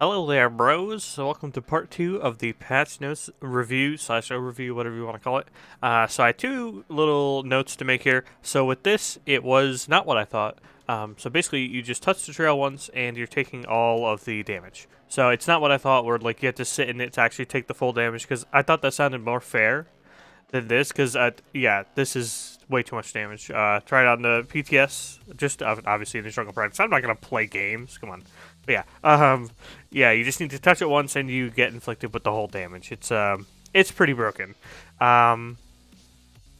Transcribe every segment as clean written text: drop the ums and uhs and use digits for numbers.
Hello there, bros. So welcome to part 2 of the patch notes review / overview, whatever you want to call it. So I had two little notes to make here. So with this, it was not what I thought. So basically, you just touch the trail once, and you're taking all of the damage. So it's not what I thought, where like you have to sit in it to actually take the full damage, because I thought that sounded more fair than this, because yeah, this is way too much damage. Try it on the PTS, just obviously in the Jungle Practice. I'm not gonna play games. Come on. But yeah, you just need to touch it once and you get inflicted with the whole damage. It's pretty broken. Um,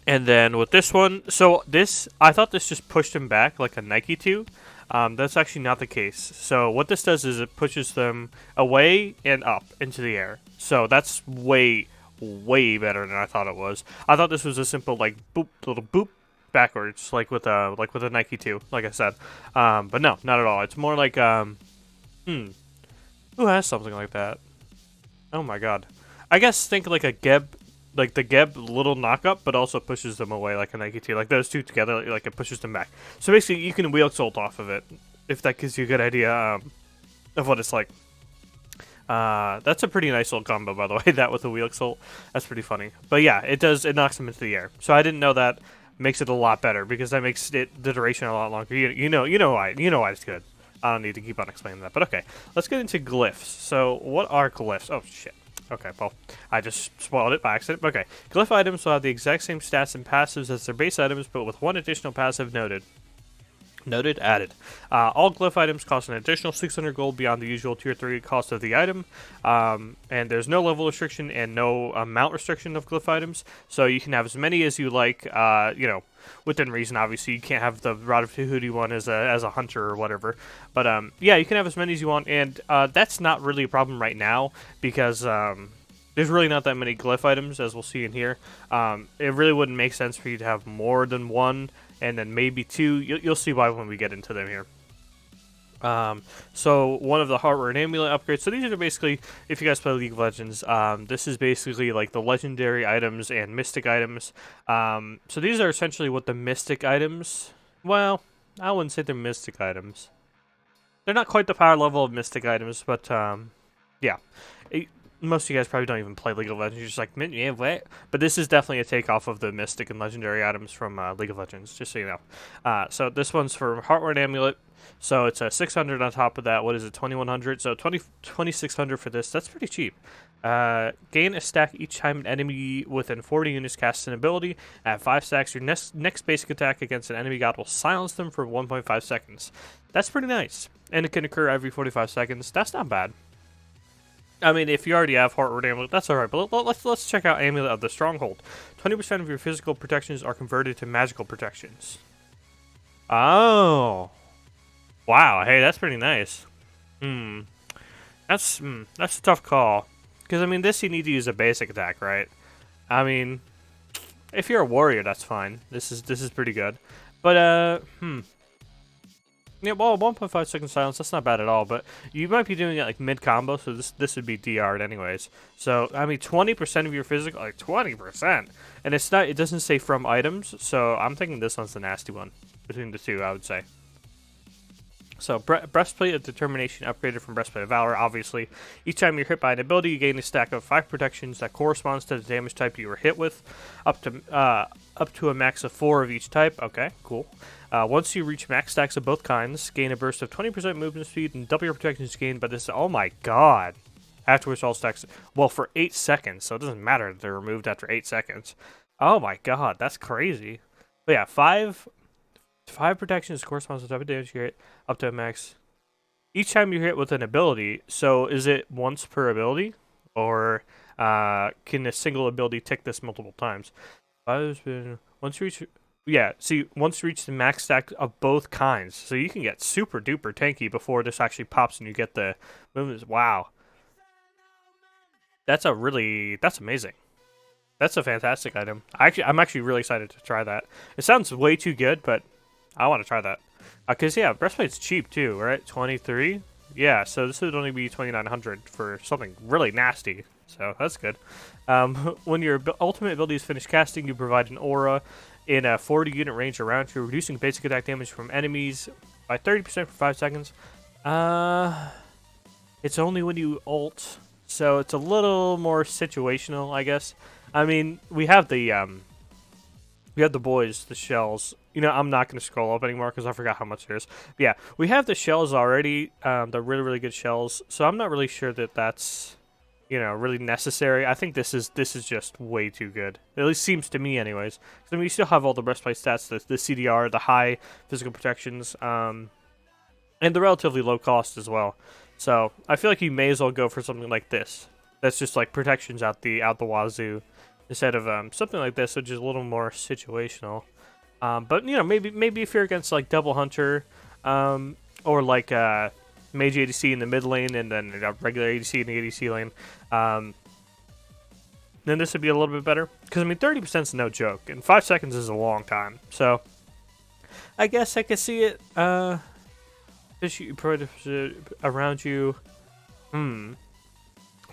and then with this one, so this, I thought this just pushed him back like a Nike 2. That's actually not the case. So what this does is it pushes them away and up into the air. So that's way better than I thought it was. I thought this was a simple like boop, little boop backwards, like with a Nike 2, like I said. But no, not at all. It's more like who has something like that? Oh my god. I guess think like a Geb, like the Geb little knockup, but also pushes them away like a Nike 2. Like those two together, like it pushes them back. So basically, you can wheel salt off of it, if that gives you a good idea of what it's like. That's a pretty nice little combo, by the way, that with the wheel salt. That's pretty funny. But yeah, it knocks them into the air. So I didn't know that makes it a lot better, because that makes the duration a lot longer. You know why it's good. I don't need to keep on explaining that, but okay. Let's get into glyphs. So, what are glyphs? Oh, shit. Okay, well, I just spoiled it by accident. Okay, glyph items will have the exact same stats and passives as their base items, but with one additional passive noted. Added. All glyph items cost an additional 600 gold beyond the usual tier 3 cost of the item. And there's no level restriction and no amount restriction of glyph items. So you can have as many as you like, within reason. Obviously, you can't have the Rod of Tahuti one as a hunter or whatever. But yeah, you can have as many as you want. And that's not really a problem right now, because there's really not that many glyph items, as we'll see in here. It really wouldn't make sense for you to have more than one, and then maybe two. You'll see why when we get into them here. So one of the Heart and Amulet upgrades. So these are basically, if you guys play League of Legends, this is basically like the legendary items and mystic items. So these are essentially what the mystic items. Well, I wouldn't say they're mystic items. They're not quite the power level of mystic items, but yeah. Most of you guys probably don't even play League of Legends. You're just like, yeah, what? But this is definitely a takeoff of the Mystic and Legendary items from League of Legends, just so you know. So this one's for Heart Amulet. So it's a 600 on top of that. What is it, 2100? So 2600 for this. That's pretty cheap. Gain a stack each time an enemy within 40 units casts an ability. At 5 stacks, your next basic attack against an enemy god will silence them for 1.5 seconds. That's pretty nice. And it can occur every 45 seconds. That's not bad. I mean, if you already have Heart Amulet, that's alright, but let's check out Amulet of the Stronghold. 20% of your physical protections are converted to magical protections. Oh. Wow, hey, that's pretty nice. That's a tough call. Because, I mean, this you need to use a basic attack, right? I mean, if you're a warrior, that's fine. This is pretty good. But, yeah, well, 1.5 second silence, that's not bad at all, but you might be doing it like mid-combo, so this would be DR'd anyways. So, I mean, 20% of your physical, like 20%, and it doesn't say from items, so I'm thinking this one's the nasty one between the two, I would say. So, Breastplate of Determination upgraded from Breastplate of Valor, obviously. Each time you're hit by an ability, you gain a stack of 5 protections that corresponds to the damage type you were hit with, up to a max of 4 of each type. Okay, cool. Once you reach max stacks of both kinds, gain a burst of 20% movement speed and double your protections gained by this. Oh my god. Afterwards, all stacks. Well, for 8 seconds, so it doesn't matter that they're removed after 8 seconds. Oh my god, that's crazy. But yeah, 5 protections corresponds to the type of damage you hit, up to a max. Each time you hit with an ability, so is it once per ability? Or can a single ability tick this multiple times? Once you reach... Yeah, see, once you reach the max stack of both kinds, so you can get super duper tanky before this actually pops and you get the movements. Wow. That's amazing. That's a fantastic item. I'm actually really excited to try that. It sounds way too good, but I want to try that. Because, yeah, Breastplate's cheap too, right? 23? Yeah, so this would only be 2,900 for something really nasty. So that's good. When your ultimate ability is finished casting, you provide an aura in a 40 unit range around you, reducing basic attack damage from enemies by 30% for 5 seconds. It's only when you ult, so it's a little more situational, I guess. I mean, we have the boys, the shells. You know, I'm not going to scroll up anymore because I forgot how much there is. But yeah, we have the shells already. They're really, really good shells. So I'm not really sure that that's, you know, really necessary. I think this is just way too good. It at least seems to me, anyways. I mean, you still have all the breastplate stats, the CDR, the high physical protections, and the relatively low cost as well. So I feel like you may as well go for something like this. That's just like protections out the wazoo, instead of something like this, which is a little more situational. But you know, maybe if you're against like double hunter, or like mage ADC in the mid lane and then regular ADC in the ADC lane, then this would be a little bit better. Because I mean, 30% is no joke, and 5 seconds is a long time. So I guess I could see it. Around you.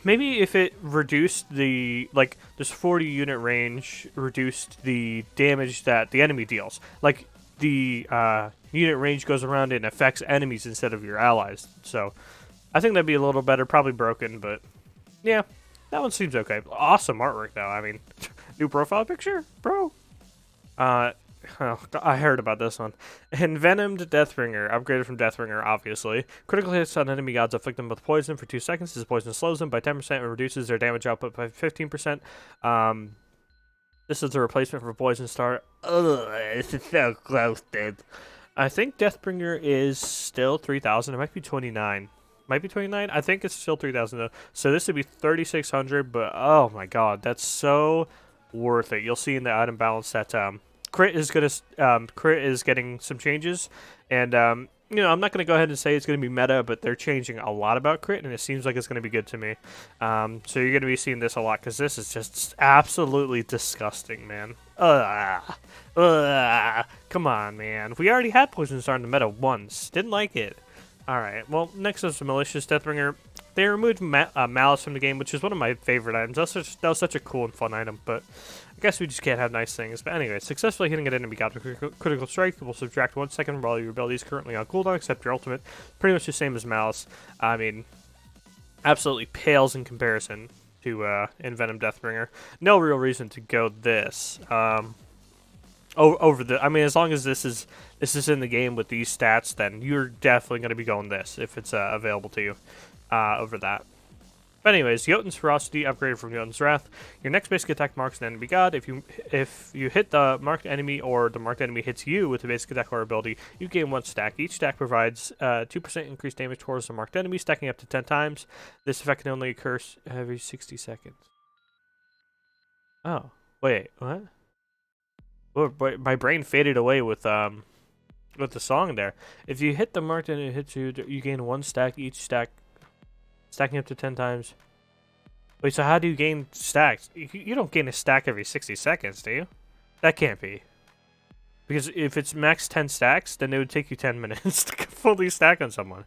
Maybe if it reduced the, like, this 40 unit range reduced the damage that the enemy deals. Like, the unit range goes around and affects enemies instead of your allies. So, I think that'd be a little better. Probably broken, but yeah, that one seems okay. Awesome artwork, though. I mean, new profile picture, bro. Oh, I heard about this one. Envenomed Deathbringer, upgraded from Deathbringer, obviously. Critical hits on enemy gods afflict them with poison for 2 seconds. This poison slows them by 10% and reduces their damage output by 15%. This is a replacement for Poison Star. Ugh, this is so close, dude. I think Deathbringer is still 3,000. It might be 29. Might be 29. I think it's still 3,000 though. So this would be 3,600. But oh my god, that's so worth it. You'll see in the item balance that crit is getting some changes, and you know, I'm not gonna go ahead and say it's gonna be meta, but they're changing a lot about crit, and it seems like it's gonna be good to me. So you're gonna be seeing this a lot because this is just absolutely disgusting, man. Come on, man. We already had Poison Star in the meta once. Didn't like it. Alright, well, next is the Malicious Deathbringer. They removed Malice from the game, which is one of my favorite items. That was such a cool and fun item, but I guess we just can't have nice things. But anyway, successfully hitting an enemy god with critical strike will subtract 1 second from all your abilities currently on cooldown, except your ultimate. Pretty much the same as Malice. I mean, absolutely pales in comparison to Envenomed Deathbringer. No real reason to go this. Over the, I mean, as long as this is in the game with these stats, then you're definitely going to be going this if it's available to you over that. But anyways, Jotun's Ferocity upgraded from Jotun's Wrath. Your next basic attack marks an enemy god. If you hit the marked enemy or the marked enemy hits you with a basic attack or ability, you gain 1 stack. Each stack provides 2% increased damage towards the marked enemy, stacking up to 10 times. This effect can only occur every 60 seconds. Oh, wait, what? Oh, my brain faded away with the song there. If you hit the marked and it hits you, you gain 1 stack. Each stack stacking up to 10 times. Wait, so how do you gain stacks? You don't gain a stack every 60 seconds, do you? That can't be. Because if it's max 10 stacks, then it would take you 10 minutes to fully stack on someone.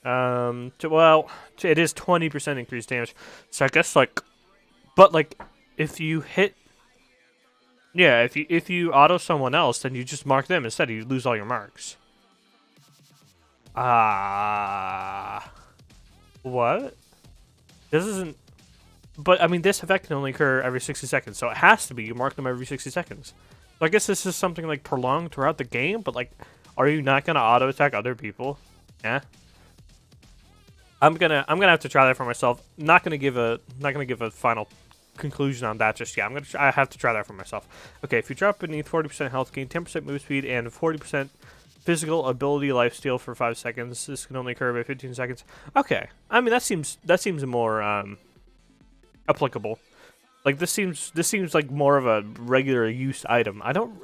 Well, it is 20% increased damage. So I guess, like, but like, if you hit, yeah, if you auto someone else, then you just mark them instead. You lose all your marks. What? This isn't. But I mean, this effect can only occur every 60 seconds, so it has to be you mark them every 60 seconds. So I guess this is something like prolonged throughout the game. But like, are you not gonna auto attack other people? Yeah. I'm gonna have to try that for myself. Not gonna give a final conclusion on that just yet. I have to try that for myself. Okay, if you drop beneath 40% health, gain 10% move speed and 40% physical ability lifesteal for 5 seconds. This can only occur every 15 seconds. Okay, I mean that seems more applicable. Like this seems like more of a regular use item. I don't.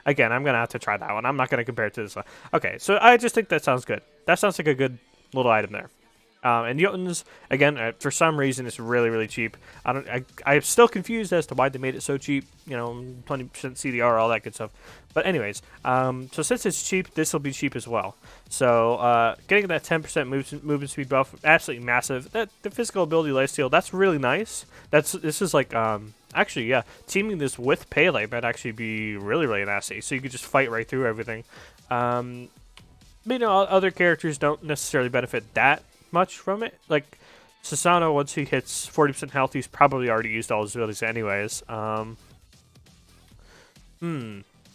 Again, I'm gonna have to try that one. I'm not gonna compare it to this one. Okay, so I just think that sounds good. That sounds like a good little item there. And Jotun's, again, for some reason, it's really, really cheap. I'm still confused as to why they made it so cheap. You know, 20% CDR, all that good stuff. But anyways, so since it's cheap, this will be cheap as well. So getting that 10% movement speed buff, absolutely massive. The physical ability lifesteal, that's really nice. This is like, actually, yeah, teaming this with Pele might actually be really, really nasty. So you could just fight right through everything. But, you know, other characters don't necessarily benefit that much from it. Like, Sasano, once he hits 40% health, he's probably already used all his abilities anyways.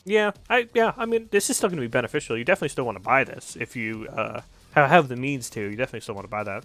Yeah, I mean, this is still going to be beneficial. You definitely still want to buy this if you have the means to. You definitely still want to buy that.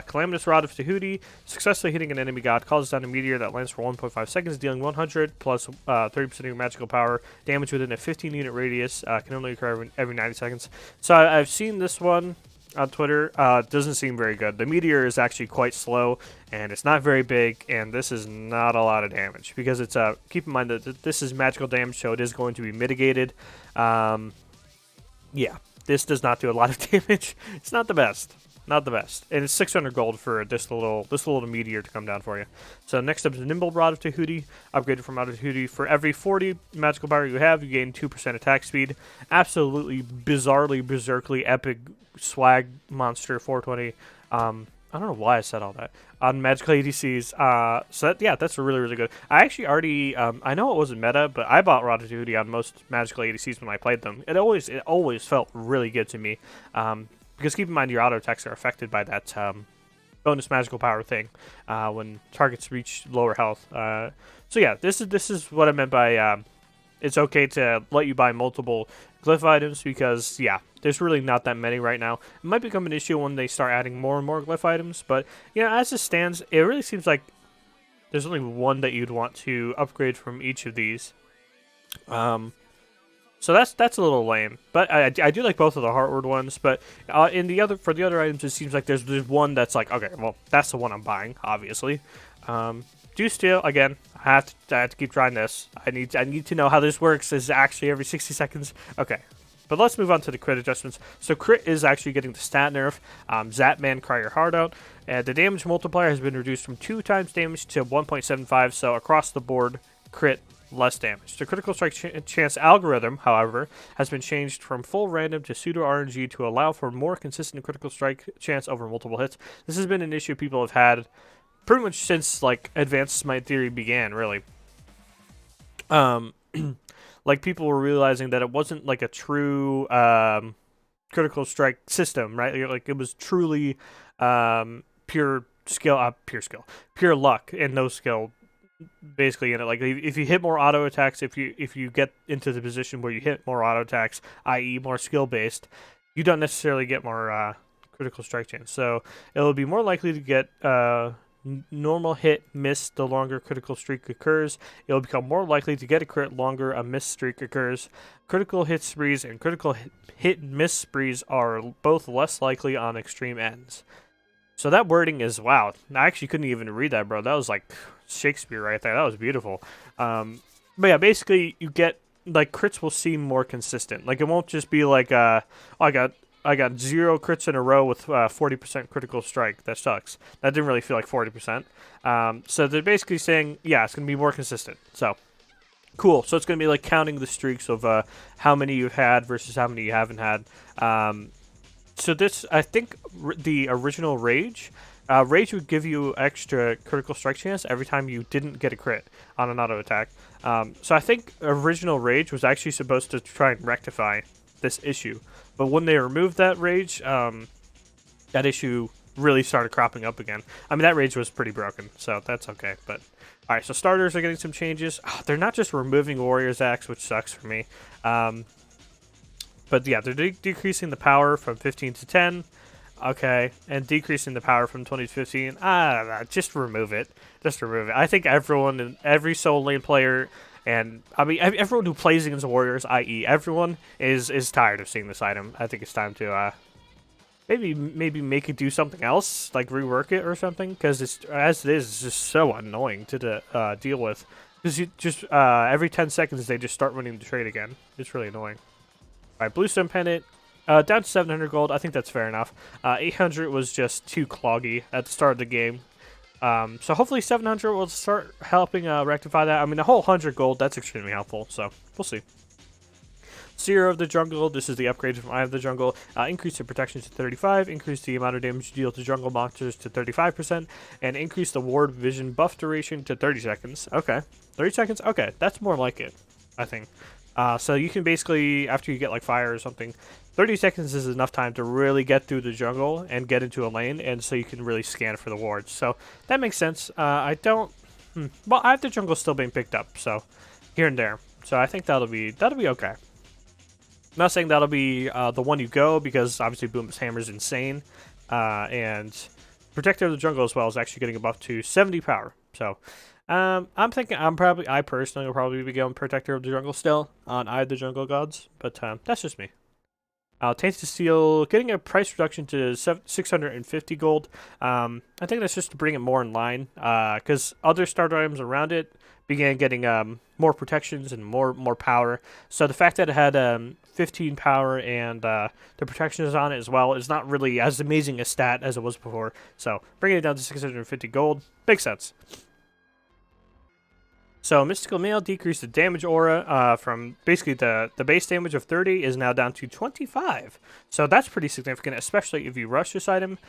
Calamitous Rod of Tahuti, successfully hitting an enemy god, causes down a meteor that lands for 1.5 seconds, dealing 100 plus 30% of your magical power, damage within a 15-unit radius, can only occur every 90 seconds. So I've seen this one on Twitter. Doesn't seem very good. The meteor is actually quite slow, and it's not very big, and this is not a lot of damage, because it's, keep in mind that this is magical damage, so it is going to be mitigated. Yeah, this does not do a lot of damage. It's not the best. Not the best. And it's 600 gold for this little meteor to come down for you. So next up is Nimble Rod of Tahuti, upgraded from Rod of Tahuti. For every 40 magical power you have, you gain 2% attack speed. Absolutely bizarrely, berserkly epic swag monster 420. I don't know why I said all that. On magical ADCs. So that, yeah, that's really, really good. I actually already, I know it wasn't meta, but I bought Rod of Tahuti on most magical ADCs when I played them. It always felt really good to me. Because keep in mind, your auto attacks are affected by that bonus magical power thing when targets reach lower health. So yeah, this is what I meant by it's okay to let you buy multiple glyph items, because yeah, there's really not that many right now. It might become an issue when they start adding more and more glyph items, but you know, as it stands, it really seems like there's only one that you'd want to upgrade from each of these. So that's a little lame, but I do like both of the Heartward ones. But for the other items, it seems like there's one that's like, okay, well, that's the one I'm buying, obviously. Do steal again. I have to keep trying this. I need to know how this works. Is actually every 60 seconds. Okay, but let's move on to the crit adjustments. So crit is actually getting the stat nerf. Zapman, cry your heart out. The damage multiplier has been reduced from 2 times damage to 1.75. So across the board, crit, less damage. The critical strike chance algorithm, however, has been changed from full random to pseudo RNG to allow for more consistent critical strike chance over multiple hits. This has been an issue people have had pretty much since like advanced SMITE theory began, really. Like people were realizing that it wasn't like a true critical strike system, right? Like it was truly pure luck and no skill. Basically, in it, like if you hit more auto attacks, if you get into the position where you hit more auto attacks, i.e., more skill based, you don't necessarily get more critical strike chance. So it'll be more likely to get normal hit miss the longer critical streak occurs. It'll become more likely to get a crit longer a miss streak occurs. Critical hit sprees and critical hit miss sprees are both less likely on extreme ends. So that wording is, wow, I actually couldn't even read that, bro. That was like Shakespeare right there. That was beautiful. But yeah, basically you get, like, crits will seem more consistent. Like, it won't just be like, I got 0 crits in a row with 40% critical strike. That sucks. That didn't really feel like 40%. So they're basically saying, yeah, it's going to be more consistent. So, cool. So it's going to be like counting the streaks of how many you've had versus how many you haven't had. So this, I think, the original Rage would give you extra critical strike chance every time you didn't get a crit on an auto attack. So I think original Rage was actually supposed to try and rectify this issue. But when they removed that Rage, that issue really started cropping up again. I mean, that Rage was pretty broken, so that's okay. But all right, so starters are getting some changes. Oh, they're not just removing Warrior's Axe, which sucks for me. But yeah, they're decreasing the power from 15 to 10. Okay, and decreasing the power from 20 to 15. Just remove it. Just remove it. I think everyone, every solo lane player, and I mean everyone who plays against Warriors, i.e., everyone is tired of seeing this item. I think it's time to maybe make it do something else, like rework it or something, because as it is, it's just so annoying to deal with. Because you just every 10 seconds they just start running the trade again. It's really annoying. All right, Bluestone Pennant, down to 700 gold. I think that's fair enough. 800 was just too cloggy at the start of the game. So hopefully 700 will start helping rectify that. I mean, the whole 100 gold, that's extremely helpful, so we'll see. Seer of the Jungle, this is the upgrade from Eye of the Jungle. Increase the protection to 35, increase the amount of damage you deal to jungle monsters to 35%, and increase the ward vision buff duration to 30 seconds. Okay, 30 seconds? Okay, that's more like it, I think. So you can basically, after you get like fire or something, 30 seconds is enough time to really get through the jungle and get into a lane, and so you can really scan for the wards. So that makes sense. I don't... Well, I have the jungle still being picked up, so here and there. So I think that'll be okay. I'm not saying that'll be the one you go, because obviously Boom's Hammer is insane. And Protector of the Jungle as well is actually getting a buff to 70 power. So I'm thinking I personally will probably be going Protector of the Jungle still on either the jungle gods, but that's just me. Tainted Steel getting a price reduction to 650 gold. I think that's just to bring it more in line, because other starter items around it began getting more protections and more power. So the fact that it had 15 power and the protections on it as well is not really as amazing a stat as it was before. So bringing it down to 650 gold makes sense. So Mystical Mail decreased the damage aura from basically the base damage of 30 is now down to 25. So that's pretty significant, especially if you rush this item.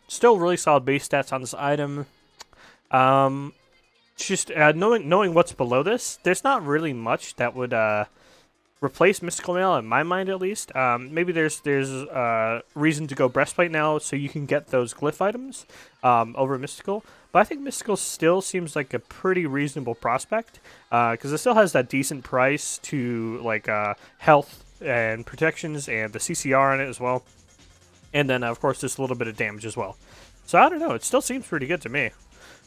Still really solid base stats on this item. Just knowing what's below this, there's not really much that would replace Mystical Mail in my mind, at least. Maybe there's reason to go Breastplate now, so you can get those Glyph items over Mystical. But I think Mystical still seems like a pretty reasonable prospect, because it still has that decent price to like health and protections and the CCR on it as well. And then, of course, just a little bit of damage as well. So I don't know, it still seems pretty good to me.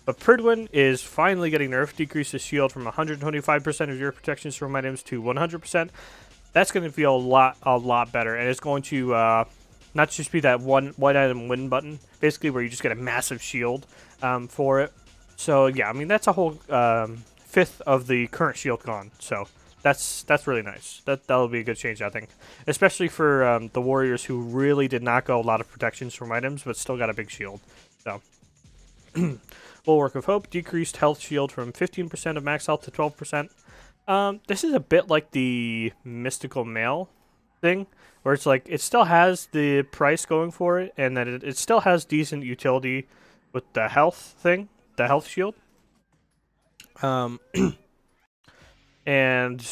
But Pridwin is finally getting nerfed, decreases shield from 125% of your protections from items to 100%. That's going to feel a lot better, and it's going to not just be that one item win button, basically where you just get a massive shield for it. So yeah, I mean that's a whole fifth of the current shield gone. So that's really nice. That'll be a good change, I think, especially for the warriors who really did not go a lot of protections from items, but still got a big shield. So. Bulwark of Hope decreased health shield from 15% of max health to 12%. This is a bit like the Mystical Mail thing, where it's like it still has the price going for it, and that it still has decent utility with the health thing, the health shield. And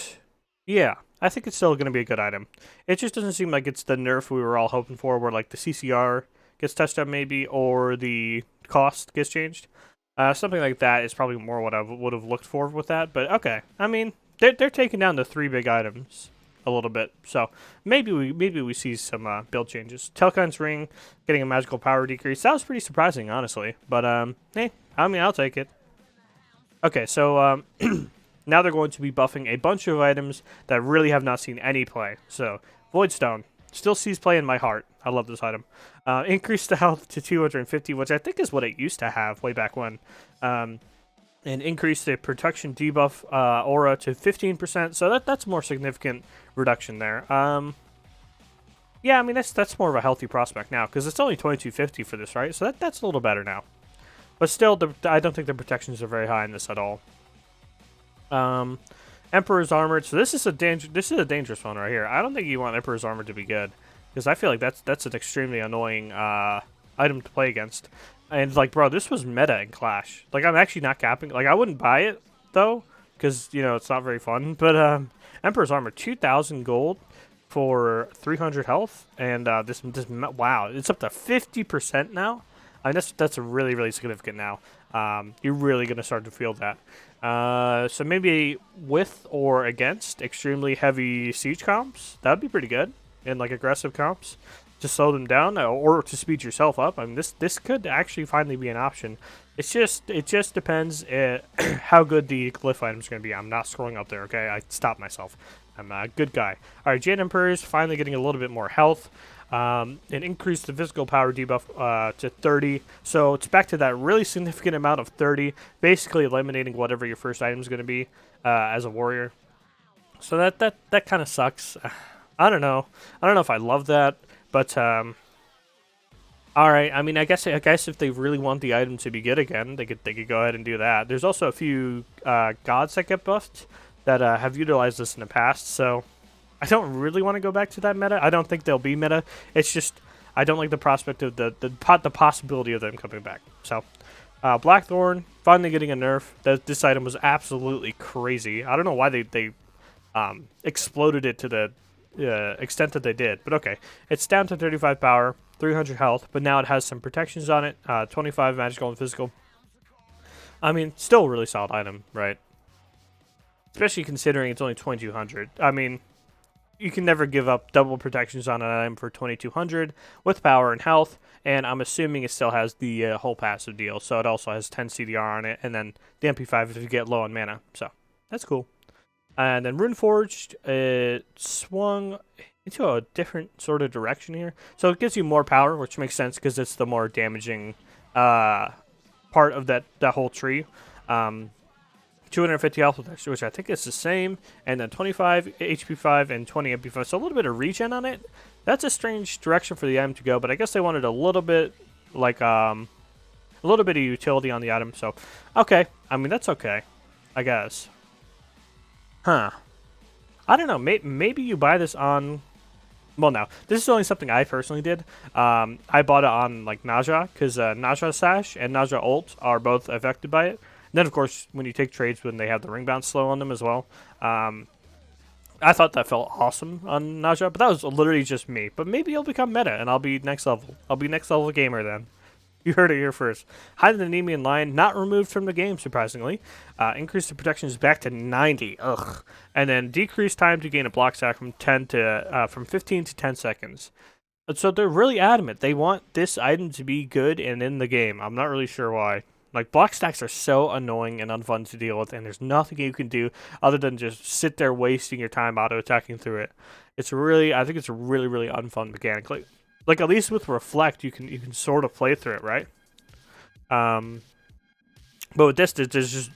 yeah, I think it's still going to be a good item. It just doesn't seem like it's the nerf we were all hoping for, where like the CCR gets touched up maybe, or the cost gets changed. Something like that is probably more what I would have looked for with that. But okay, I mean they're taking down the 3 big items a little bit, so maybe we see some build changes. Telkon's Ring getting a magical power decrease. That was pretty surprising, honestly. But hey, I mean I'll take it. Okay, so now they're going to be buffing a bunch of items that really have not seen any play. So Voidstone still sees play in my heart. I love this item. Increased the health to 250, which I think is what it used to have way back when. And increased the protection debuff aura to 15%. So that's a more significant reduction there. Yeah, I mean that's more of a healthy prospect now, because it's only 2250 for this, right? So that's a little better now. But still, I don't think the protections are very high in this at all. Emperor's Armored. So this is a dangerous one right here. I don't think you want Emperor's Armored to be good, because I feel like that's an extremely annoying item to play against. And like, bro, this was meta in Clash. Like, I'm actually not capping. Like, I wouldn't buy it though, because you know it's not very fun. But Emperor's Armor, 2,000 gold for 300 health, and this wow, it's up to 50% now. I mean, that's really significant now. You're really gonna start to feel that. So maybe with or against extremely heavy siege comps, that'd be pretty good. And like aggressive comps, to slow them down or to speed yourself up. I mean, this could actually finally be an option. It just depends how good the glyph item's gonna be. I'm not scrolling up there. Okay, I stopped myself. I'm a good guy. All right, Jade Emperor is finally getting a little bit more health. And increased the physical power debuff to 30. So it's back to that really significant amount of 30, basically eliminating whatever your first item is going to be as a warrior. So that kind of sucks. I don't know if I love that, but all right. I mean, I guess if they really want the item to be good again, they could go ahead and do that. There's also a few gods that get buffed that have utilized this in the past, so I don't really want to go back to that meta. I don't think they'll be meta. It's just I don't like the prospect of the possibility of them coming back. So Blackthorn finally getting a nerf. This item was absolutely crazy. I don't know why they exploded it to the extent that they did. But okay, it's down to 35 power, 300 health, but now it has some protections on it, 25 magical and physical. I mean, still a really solid item, right? Especially considering it's only 2200. I mean, you can never give up double protections on an item for 2200 with power and health, and I'm assuming it still has the whole passive deal, so it also has 10 CDR on it, and then the MP5 if you get low on mana, so that's cool. And then Runeforged, it swung into a different sort of direction here, so it gives you more power, which makes sense because it's the more damaging part of that whole tree. 250 health, which I think is the same, and then 25 HP5 and 20 MP5, so a little bit of regen on it. That's a strange direction for the item to go, but I guess they wanted a little bit, like, a little bit of utility on the item, so, okay. I mean, that's okay, I guess. Huh. I don't know, maybe you buy this on... Well, no. This is only something I personally did. I bought it on, like, Naja, because Naja Sash and Naja Ult are both affected by it. And then, of course, when you take trades when they have the ring bounce slow on them as well. I thought that felt awesome on Naja, but that was literally just me. But maybe it'll become meta, and I'll be next level. I'll be next level gamer then. You heard it here first. Hide the Nemean Lion, not removed from the game, surprisingly. Increase the protections back to 90. Ugh. And then decrease time to gain a block stack from 15 to 10 seconds. So they're really adamant. They want this item to be good and in the game. I'm not really sure why. Like, block stacks are so annoying and unfun to deal with, and there's nothing you can do other than just sit there wasting your time auto-attacking through it. It's really, I think it's a really, really unfun mechanic. Like at least with Reflect, you can sort of play through it, right? But with this, there's just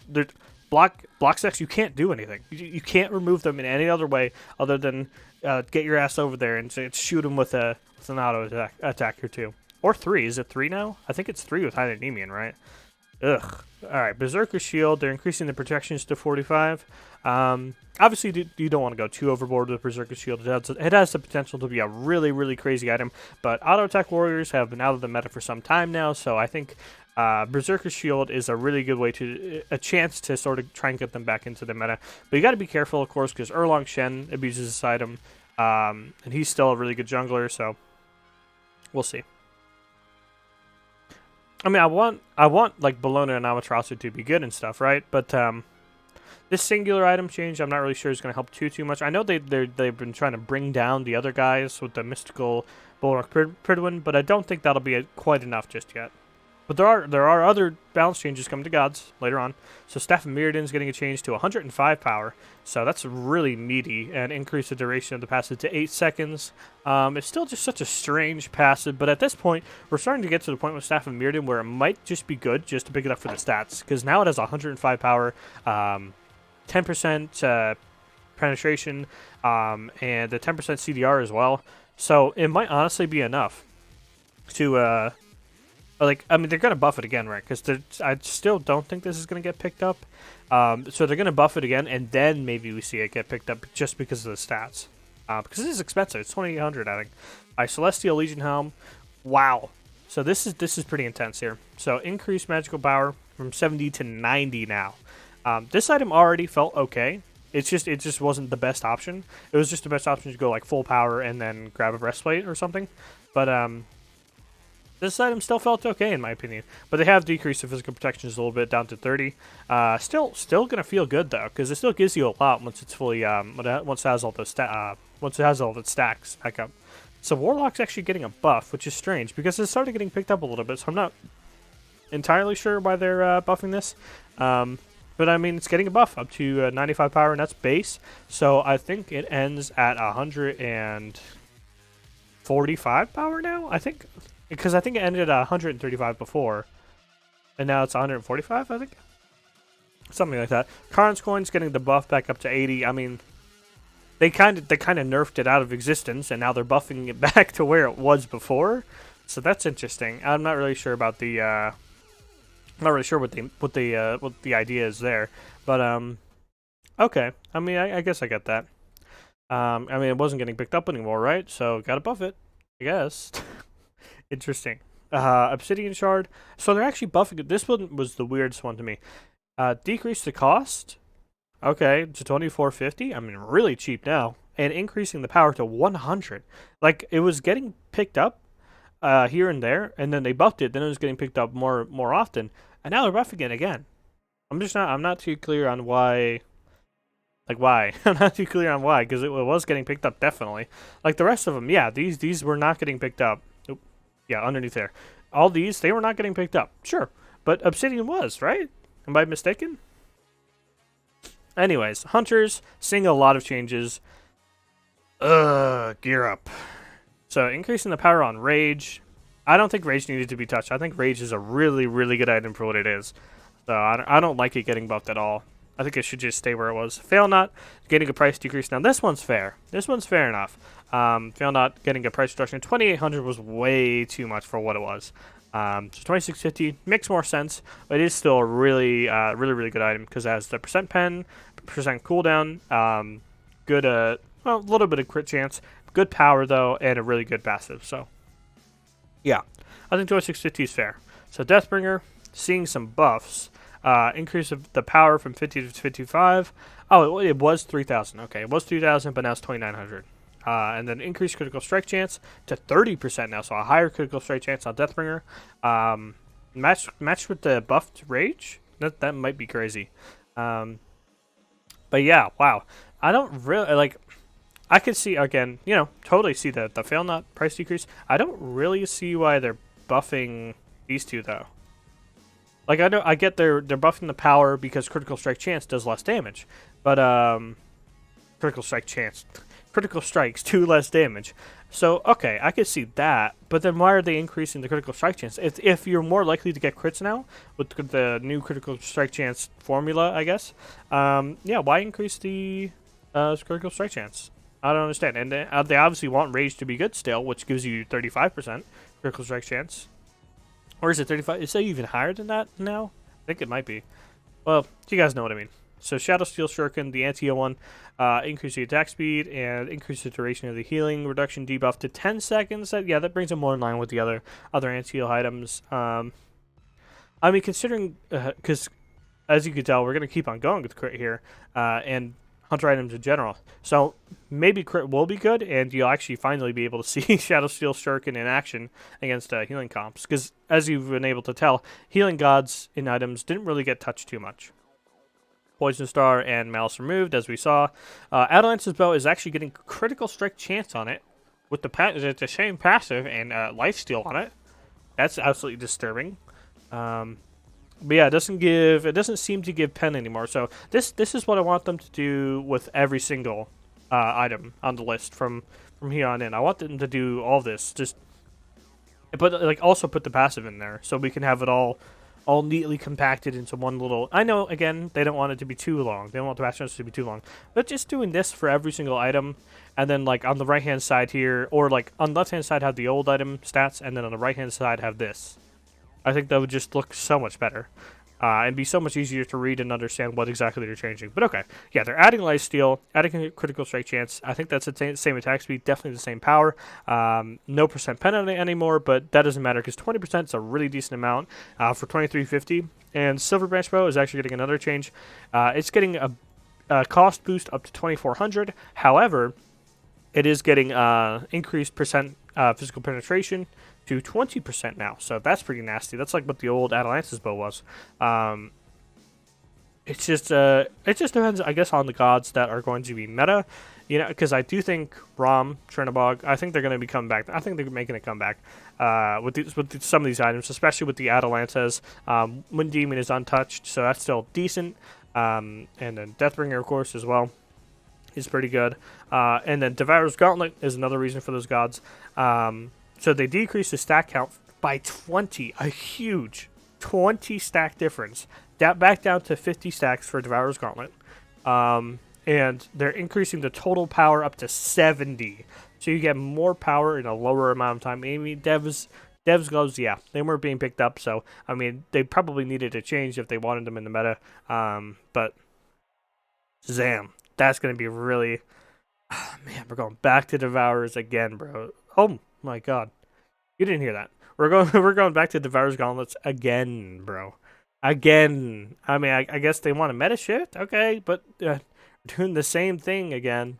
block stacks. You can't do anything. You can't remove them in any other way other than get your ass over there and shoot them with an auto attack or two or 3. Is it 3 now? I think it's 3 with High Anemian, right? Ugh. Alright, Berserker Shield, they're increasing the protections to 45. Obviously, you don't want to go too overboard with Berserker Shield. It has the potential to be a really, really crazy item, but Auto Attack Warriors have been out of the meta for some time now, so I think Berserker Shield is a really good way a chance to sort of try and get them back into the meta. But you got to be careful, of course, because Erlong Shen abuses this item, and he's still a really good jungler, so we'll see. I mean, I want like Bologna and Amaterasu to be good and stuff, right? But this singular item change, I'm not really sure is going to help too much. I know they've been trying to bring down the other guys with the mystical Bulwark Pridwin, but I don't think that'll be quite enough just yet. But there are other balance changes coming to gods later on. So Staff of Mirrodin's getting a change to 105 power, so that's really meaty, and increase the duration of the passive to 8 seconds. It's still just such a strange passive, but at this point, we're starting to get to the point with Staff of Mirrodin where it might just be good just to pick it up for the stats, because now it has 105 power, 10% penetration, and the 10% CDR as well. So it might honestly be enough to... Like, I mean, they're going to buff it again, right? Because I still don't think this is going to get picked up. So they're going to buff it again, and then maybe we see it get picked up just because of the stats. Because this is expensive. It's 2,800, I think. All right, Celestial Legion Helm. Wow. So this is pretty intense here. So increased magical power from 70 to 90 now. This item already felt okay. It just wasn't the best option. It was just the best option to go like full power and then grab a breastplate or something. But this item still felt okay in my opinion, but they have decreased the physical protections a little bit down to 30. Still gonna feel good though, because it still gives you a lot once it's fully once it has all the stacks back up. So Warlock's actually getting a buff, which is strange because it started getting picked up a little bit. So I'm not entirely sure why they're buffing this, but I mean it's getting a buff up to 95 power, and that's base. So I think it ends at 145 power now. I think. Because I think it ended at 135 before, and now it's 145, I think? Something like that. Karn's Coin's getting the buff back up to 80. I mean, they kind of nerfed it out of existence, and now they're buffing it back to where it was before. So that's interesting. I'm not really sure about the, I'm not really sure what the idea is there. But, okay. I mean, I guess I get that. I mean, it wasn't getting picked up anymore, right? So, gotta buff it, I guess. Interesting. Obsidian Shard. So they're actually buffing it. This one was the weirdest one to me. Decrease the cost. Okay, to 2450. I mean, really cheap now. and increasing the power to 100. Like, it was getting picked up here and there, and then they buffed it. Then it was getting picked up more often, and now they're buffing it again. I'm not too clear on why. Like, why? I'm not too clear on why, because it was getting picked up, definitely. Like, the rest of them, yeah, these were not getting picked up. Oop, yeah, underneath there. All these, they were not getting picked up. Sure. But Obsidian was, right? Am I mistaken? Anyways, Hunters, seeing a lot of changes. Gear up. So, increasing the power on Rage. I don't think Rage needed to be touched. I think Rage is a really, really good item for what it is. So, I don't like it getting buffed at all. I think it should just stay where it was. Fail Not, getting a price decrease. Now, this one's fair. This one's fair enough. Fail Not, getting a price reduction. 2,800 was way too much for what it was. So 2,650 makes more sense, but it is still a really, really good item because it has the percent pen, percent cooldown, good, well, a little bit of crit chance, good power though, and a really good passive. So, yeah, I think 2,650 is fair. So Deathbringer, seeing some buffs. Increase of the power from 50 to 55. Oh, it was 3,000. Okay, it was 3,000, but now it's 2,900. And then increased critical strike chance to 30% now, so a higher critical strike chance on Deathbringer. Matched with the buffed Rage? That might be crazy. But yeah, wow. I don't really, like, I could see, again, totally see the Fail Not price decrease. I don't really see why they're buffing these two, though. Like, I get they're buffing the power because critical strike chance does less damage, but critical strikes do less damage. So okay, I could see that, but then why are they increasing the critical strike chance? If you're more likely to get crits now with the new critical strike chance formula, I guess. Yeah, why increase the critical strike chance? I don't understand. And they obviously want Rage to be good still, which gives you 35% critical strike chance. Or is it 35? Is it even higher than that now? I think it might be. Well, you guys know what I mean. So Shadow Steel Shuriken, the anti-heal one, increase the attack speed and increase the duration of the healing reduction debuff to 10 seconds. That brings it more in line with the other anti-heal items. I mean, considering, because as you can tell, we're going to keep on going with crit here, and Hunter items in general. So maybe crit will be good, and you'll actually finally be able to see Shadow Steel Shuriken in action against healing comps. Because as you've been able to tell, healing gods in items didn't really get touched too much. Poison Star and Malice removed, as we saw. Avalanche's Bow is actually getting critical strike chance on it, with the same passive and lifesteal on it. That's absolutely disturbing. But yeah, it doesn't seem to give pen anymore. So this is what I want them to do with every single item on the list from here on in. I want them to do all this, but also put the passive in there so we can have it all neatly compacted into one little. I know, again, they don't want it to be too long. They don't want the passive to be too long. But just doing this for every single item, and then like on the right hand side here, or like on the left hand side have the old item stats, and then on the right hand side have this. I think that would just look so much better. And be so much easier to read and understand what exactly they're changing. But okay, yeah, they're adding lifesteal, adding critical strike chance. I think that's the same attack speed, definitely the same power. No percent penalty anymore, but that doesn't matter because 20% is a really decent amount for 2350. And Silver Branch Bow is actually getting another change. It's getting a cost boost up to 2400. However, it is getting increased percent physical penetration to 20% now, so that's pretty nasty. That's like what the old Atalanta's bow was. It just depends, I guess, on the gods that are going to be meta, because I do think Rom, Chernobog, I think they're going to be coming back. I think they're making a comeback with some of these items, especially with the Atalantas. Wind Demon is untouched, so that's still decent. And then Deathbringer, of course, as well, is pretty good. And then Devourer's Gauntlet is another reason for those gods. So they decreased the stack count by 20, a huge 20 stack difference. Back down to 50 stacks for Devourer's Gauntlet. And they're increasing the total power up to 70. So you get more power in a lower amount of time. I mean, Dev's gloves, yeah, they weren't being picked up. So, I mean, they probably needed a change if they wanted them in the meta. But, Zam, that's going to be really... Oh, man, we're going back to Devourers again, bro. Oh, my God. You didn't hear that. We're going back to Devourer's Gauntlets again, bro. Again. I mean, I guess they want a meta shift? Okay, but doing the same thing again.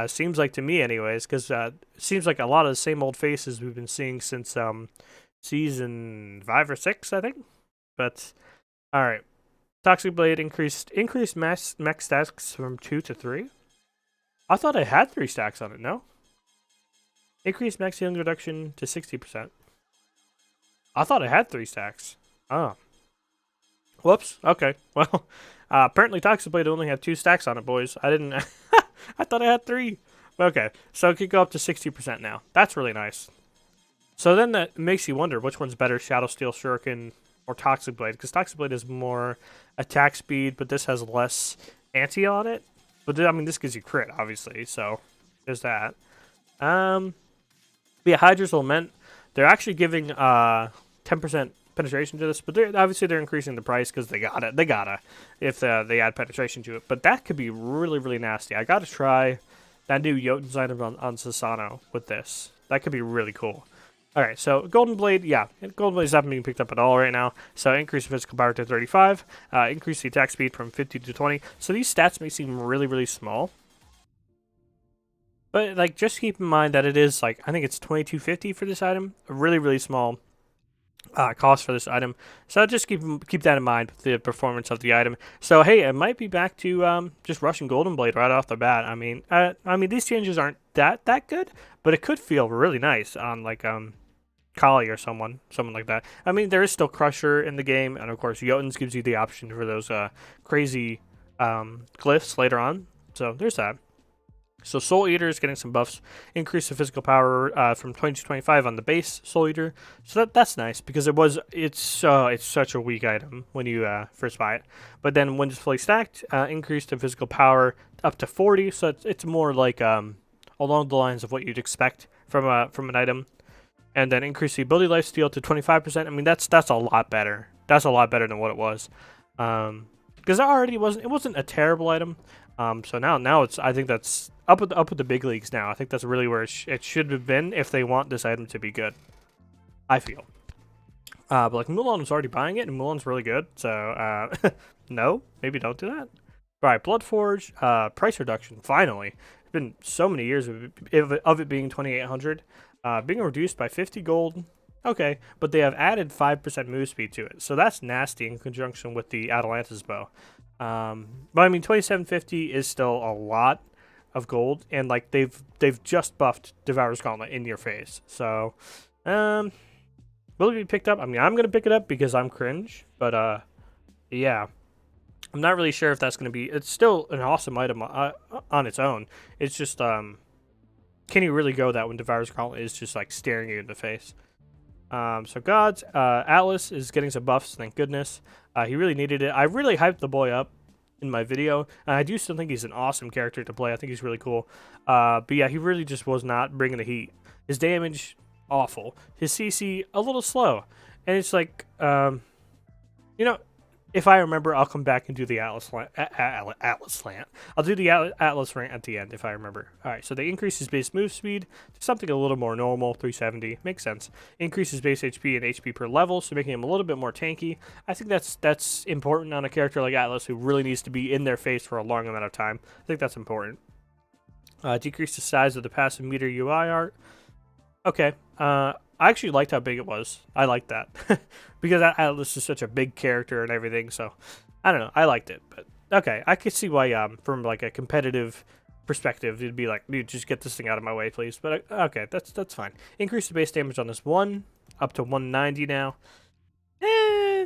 Seems like to me, anyways, because it seems like a lot of the same old faces we've been seeing since season 5 or 6, I think. But all right, Toxic Blade increased max stacks from 2 to 3. I thought it had 3 stacks on it. No. Increased max healing reduction to 60%. I thought it had 3 stacks. Oh. Whoops. Okay. Well, apparently Toxic Blade only had 2 stacks on it, boys. I didn't. I thought it had 3. Okay, so it could go up to 60% now. That's really nice. So then that makes you wonder which one's better, Shadow Steel Shuriken or Toxic Blade, because Toxic Blade is more attack speed, but this has less anti on it. But I mean, this gives you crit, obviously. So there's that. Yeah, Hydra's Lament. They're actually giving 10% penetration to this, but obviously they're increasing the price because they gotta if they add penetration to it. But that could be really, really nasty. I gotta try that new Jotun's item on Sasano with this. That could be really cool. Alright, so Golden Blade, yeah. Golden Blade is not being picked up at all right now. So increase the physical power to 35. Increase the attack speed from 50 to 20. So these stats may seem really, really small. But like, just keep in mind that it is like, I think it's $22.50 for this item. A really, really small cost for this item. So just keep that in mind with the performance of the item. So hey, it might be back to just rushing Golden Blade right off the bat. I mean these changes aren't that good, but it could feel really nice on like Kali or someone like that. I mean, there is still Crusher in the game, and of course Jotun's gives you the option for those crazy glyphs later on. So there's that. So Soul Eater is getting some buffs, increase the physical power from 20 to 25 on the base Soul Eater. So that's nice because it's such a weak item when you first buy it. But then when it's fully stacked, increase the physical power up to 40. So it's more like along the lines of what you'd expect from an item. And then increase the ability lifesteal to 25%. I mean that's a lot better. That's a lot better than what it was. Because it wasn't a terrible item. So now I think that's up with the big leagues now. I think that's really where it should have been if they want this item to be good. I feel. But like Mulan was already buying it, and Mulan's really good. So no, maybe don't do that. All right, Bloodforge price reduction. Finally, it's been so many years of it being 2,800, being reduced by 50 gold. Okay, but they have added 5% move speed to it, so that's nasty in conjunction with the Atalanta's bow. But I mean, 2750 is still a lot of gold, and like they've just buffed Devourer's Gauntlet in your face. So, will it be picked up? I mean, I'm gonna pick it up because I'm cringe, but yeah, I'm not really sure if that's gonna be. It's still an awesome item on its own. It's just can you really go that when Devourer's Gauntlet is just like staring you in the face? So Gods, Atlas is getting some buffs, thank goodness. He really needed it. I really hyped the boy up in my video, and I do still think he's an awesome character to play. I think he's really cool. But yeah, he really just was not bringing the heat. His damage, awful. His CC, a little slow. And it's like, you know, if I remember, I'll come back and do the Atlas rant. I'll do the Atlas rant at the end if I remember. All right, so they increase his base move speed to something a little more normal, 370. Makes sense. Increases base HP and HP per level, so making him a little bit more tanky. I think that's important on a character like Atlas who really needs to be in their face for a long amount of time. I think that's important. Decrease the size of the passive meter UI art. Okay. I actually liked how big it was. I liked that. Because Atlas is such a big character and everything, so I don't know. I liked it. But okay, I could see why from like a competitive perspective, it'd be like, dude, just get this thing out of my way, please. But okay, that's fine. Increase the base damage on this one up to 190 now.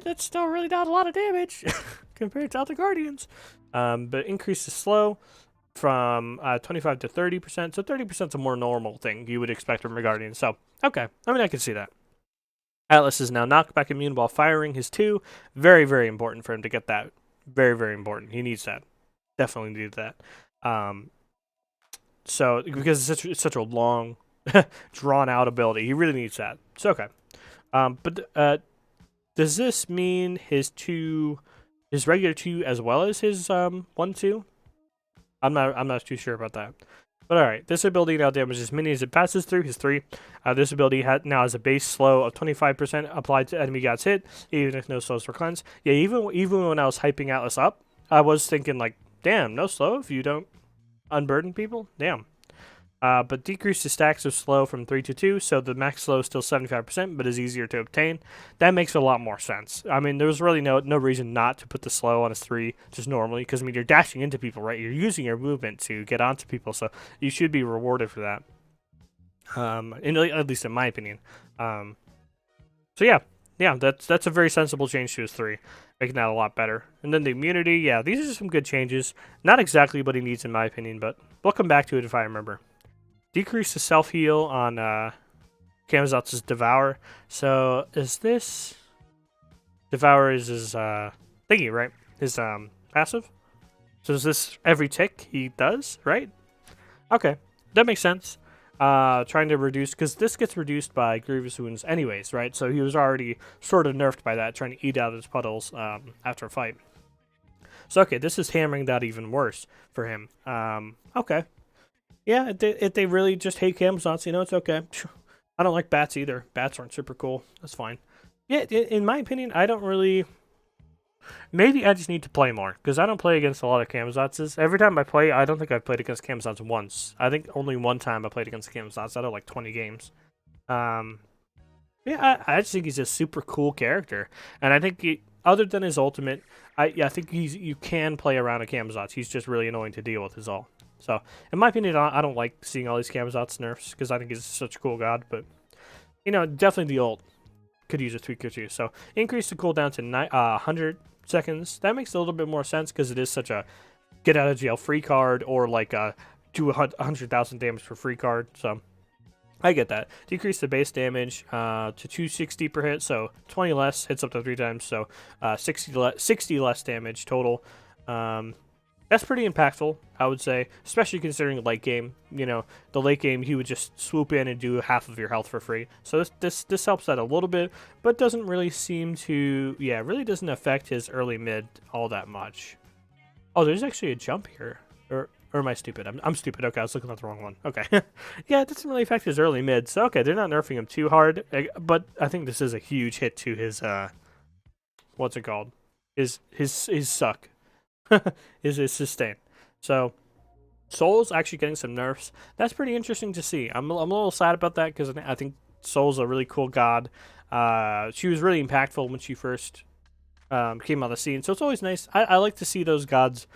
That's still really not a lot of damage compared to other Guardians. But increase the slow from 25 to 30%. So 30% is a more normal thing you would expect from a Guardian. So, okay. I mean, I can see that. Atlas is now knockback immune while firing his 2. Very, very important for him to get that. Very, very important. He needs that. Definitely needs that. So, because it's such a long, drawn-out ability. He really needs that. So, okay. But does this mean his regular 2 as well as his 1-2? I'm not too sure about that. But alright, this ability now damages minions as it passes through his 3. This ability now has a base slow of 25% applied to enemy gods hit, even if no slows for cleanse. Yeah, even when I was hyping Atlas up, I was thinking like, damn, no slow if you don't unburden people? Damn. but decrease the stacks of slow from 3 to 2, so the max slow is still 75%, but is easier to obtain. That makes a lot more sense. I mean, there's really no reason not to put the slow on a 3 just normally, because I mean, you're dashing into people, right? You're using your movement to get onto people, so you should be rewarded for that. At least in my opinion. So yeah, that's a very sensible change to his 3, making that a lot better. And then the immunity, yeah, these are some good changes. Not exactly what he needs in my opinion, but we'll come back to it if I remember. Decrease the self-heal on Camazot's Devour. So is this... Devour is his thingy, right? His passive? So is this every tick he does, right? Okay, that makes sense. Trying to reduce, because this gets reduced by grievous wounds anyways, right? So he was already sort of nerfed by that, trying to eat out his puddles after a fight. So okay, this is hammering that even worse for him. Okay. Yeah, if they really just hate Camazots, you know, it's okay. I don't like bats either. Bats aren't super cool. That's fine. Yeah, in my opinion, I don't really... Maybe I just need to play more, because I don't play against a lot of Camazots. Every time I play, I don't think I've played against Camazots once. I think only one time I played against Camazots out of like 20 games. Yeah, I just think he's a super cool character. And I think, other than his ultimate, I think you can play around a Camazots. He's just really annoying to deal with is all. So, in my opinion, I don't like seeing all these Camazots nerfs, because I think he's such a cool god. But, you know, definitely the ult could use a tweak or two. So, increase the cooldown to 100 seconds. That makes a little bit more sense, because it is such a get out of jail free card, or like do 100,000 damage for free card. So I get that. Decrease the base damage to 260 per hit, so 20 less, hits up to 3 times, so 60 less damage total. That's pretty impactful, I would say, especially considering late game. You know, the late game, he would just swoop in and do half of your health for free. So this helps that a little bit, but doesn't really seem to, yeah, really doesn't affect his early mid all that much. Oh, there's actually a jump here. Or am I stupid? I'm stupid. Okay, I was looking at the wrong one. Okay. Yeah, it doesn't really affect his early mid. So, okay, they're not nerfing him too hard. But I think this is a huge hit to his, what's it called? His suck. is sustain. So Soul's actually getting some nerfs. That's pretty interesting to see. I'm a little sad about that, because I think Soul's a really cool god. She was really impactful when she first came on the scene. So it's always nice. I like to see those gods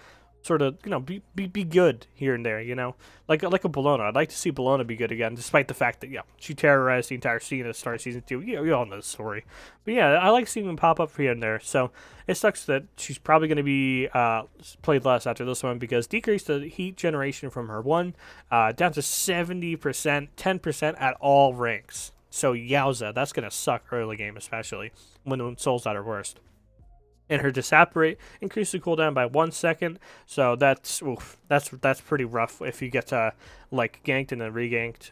sort of, you know, be good here and there, you know, like a Bologna. I'd like to see Bologna be good again, despite the fact that, yeah, she terrorized the entire scene at the start of season 2. You all know the story. But yeah, I like seeing them pop up here and there. So it sucks that she's probably going to be played less after this one, because decreased the heat generation from her 1 down to 70%, 10% at all ranks. So yowza, that's going to suck early game, especially when Soul's at her worst. And her disapparate increases the cooldown by 1 second, so that's pretty rough if you get like ganked and then reganked,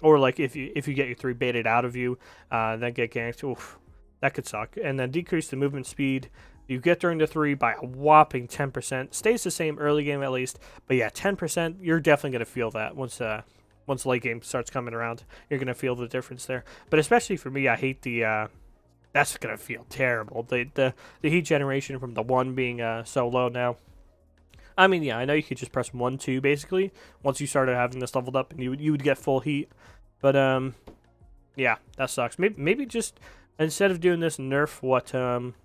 or like if you get your 3 baited out of you, then get ganked. Oof, that could suck. And then decrease the movement speed you get during the 3 by a whopping 10%. Stays the same early game at least, but yeah, 10%. You're definitely gonna feel that once late game starts coming around. You're gonna feel the difference there. But especially for me, I hate the that's gonna feel terrible. The heat generation from the 1 being so low now. I mean, yeah, I know you could just press 1, 2 basically once you started having this leveled up, and you would get full heat. But yeah, that sucks. Maybe just instead of doing this, nerf what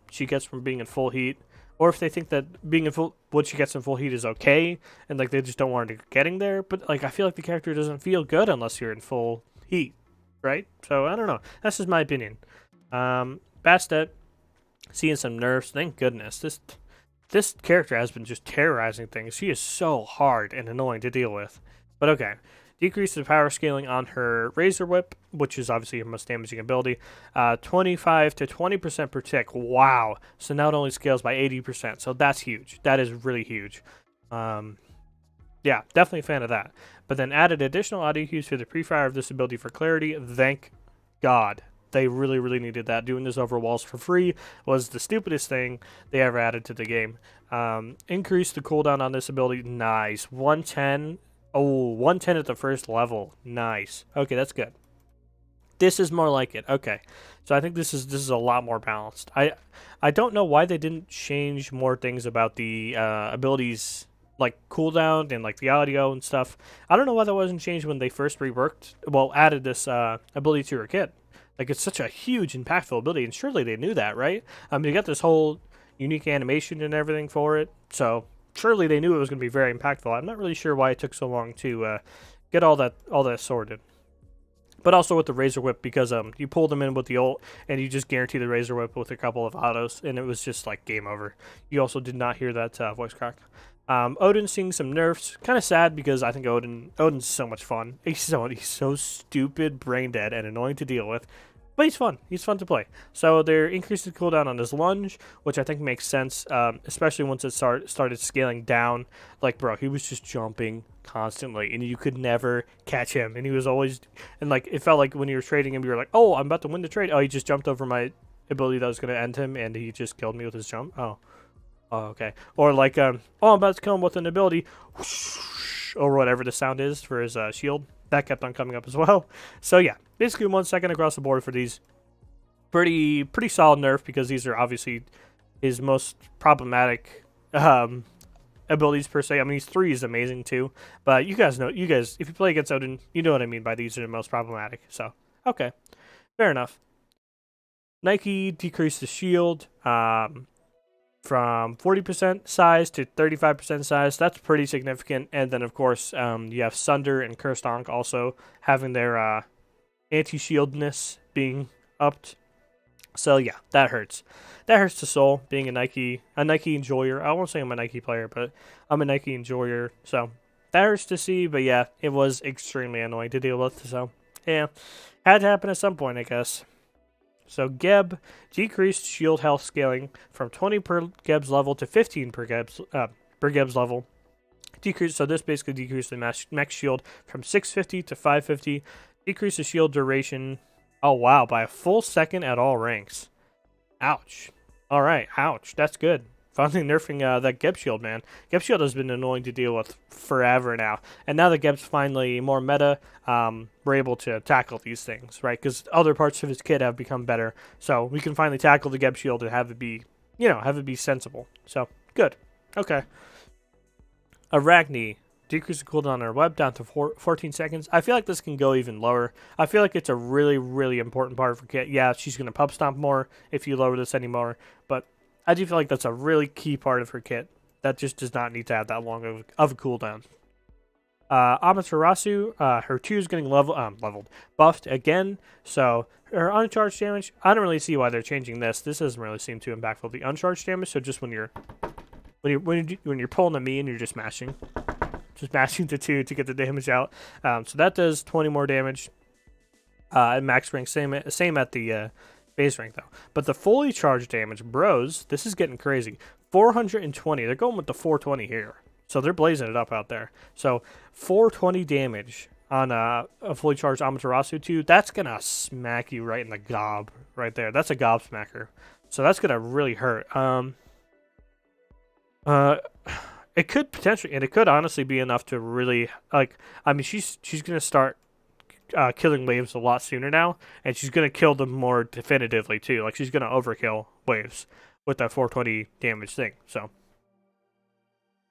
she gets from being in full heat, or if they think that being in what she gets in full heat is okay, and like they just don't want her getting there. But like I feel like the character doesn't feel good unless you're in full heat, right? So I don't know. That's just my opinion. Bastet, seeing some nerfs. Thank goodness. This character has been just terrorizing things. She is so hard and annoying to deal with. But okay. Decrease the power scaling on her Razor Whip, which is obviously her most damaging ability. 25 to 20% per tick. Wow. So now it only scales by 80%. So that's huge. That is really huge. Yeah, definitely a fan of that. But then added additional audio cues to the pre-fire of this ability for clarity. Thank God. They really, really needed that. Doing this over walls for free was the stupidest thing they ever added to the game. Increase the cooldown on this ability. Nice. 110. Oh, 110 at the first level. Nice. Okay, that's good. This is more like it. Okay. So I think this is a lot more balanced. I don't know why they didn't change more things about the abilities like cooldown and like the audio and stuff. I don't know why that wasn't changed when they first reworked, well, added this ability to her kit. Like, it's such a huge, impactful ability, and surely they knew that, right? I mean, you got this whole unique animation and everything for it, so surely they knew it was going to be very impactful. I'm not really sure why it took so long to get all that sorted. But also with the Razor Whip, because you pull them in with the ult, and you just guarantee the Razor Whip with a couple of autos, and it was just like game over. You also did not hear that voice crack. Odin seeing some nerfs, kind of sad because I think Odin's so much fun. He's so stupid, brain dead, and annoying to deal with. But he's fun. He's fun to play. So they're increasing the cooldown on his lunge, which I think makes sense, especially once it started scaling down. Like, bro, he was just jumping constantly, and you could never catch him. And he was always, and like, it felt like when you were trading him, you were like, oh, I'm about to win the trade. Oh, he just jumped over my ability that was going to end him, and he just killed me with his jump. Oh, okay. Or like, oh, I'm about to kill him with an ability, whoosh, or whatever the sound is for his shield. That kept on coming up as well. So yeah, basically 1 second across the board for these. Pretty solid nerf, because these are obviously his most problematic abilities per se. I mean, his 3 is amazing too, but you guys, if you play against Odin, you know what I mean by these are the most problematic. So okay, fair enough. Nike decreased the shield from 40% size to 35% size. That's pretty significant. And then, of course, you have Sunder and Kurstonk also having their anti-shieldness being upped. So, yeah, that hurts. That hurts the soul, being a Nike enjoyer. I won't say I'm a Nike player, but I'm a Nike enjoyer. So, that hurts to see. But, yeah, it was extremely annoying to deal with. So, yeah, had to happen at some point, I guess. So Geb decreased shield health scaling from 20 per Geb's level to 15 per Geb's level. So this basically decreased the max shield from 650 to 550. Decreased the shield duration, oh wow, by a full second at all ranks. Ouch. Alright, ouch. That's good. Finally nerfing that Geb shield, man. Geb shield has been annoying to deal with forever now. And now that Geb's finally more meta, we're able to tackle these things, right? Because other parts of his kit have become better. So we can finally tackle the Geb shield and have it be, sensible. So, good. Okay. Arachne. Decrease the cooldown on her web down to 14 seconds. I feel like this can go even lower. I feel like it's a really, really important part of her kit. Yeah, she's going to pub stomp more if you lower this anymore. But I do feel like that's a really key part of her kit that just does not need to have that long of a cooldown. Amaterasu, her 2 is getting buffed again. So her uncharged damage, I don't really see why they're changing this. This doesn't really seem too impactful. The uncharged damage, so just when you're pulling a me and you're just mashing the 2 to get the damage out. So that does 20 more damage. At max rank, same at the base rank though. But the fully charged damage, bros, this is getting crazy. 420. They're going with the 420 here. So they're blazing it up out there. So 420 damage on a fully charged Amaterasu 2. That's going to smack you right in the gob right there. That's a gob smacker. So that's going to really hurt. It could potentially, and it could honestly be enough to really, like, I mean, she's going to start killing waves a lot sooner now, and she's going to kill them more definitively too. Like, she's going to overkill waves with that 420 damage thing. So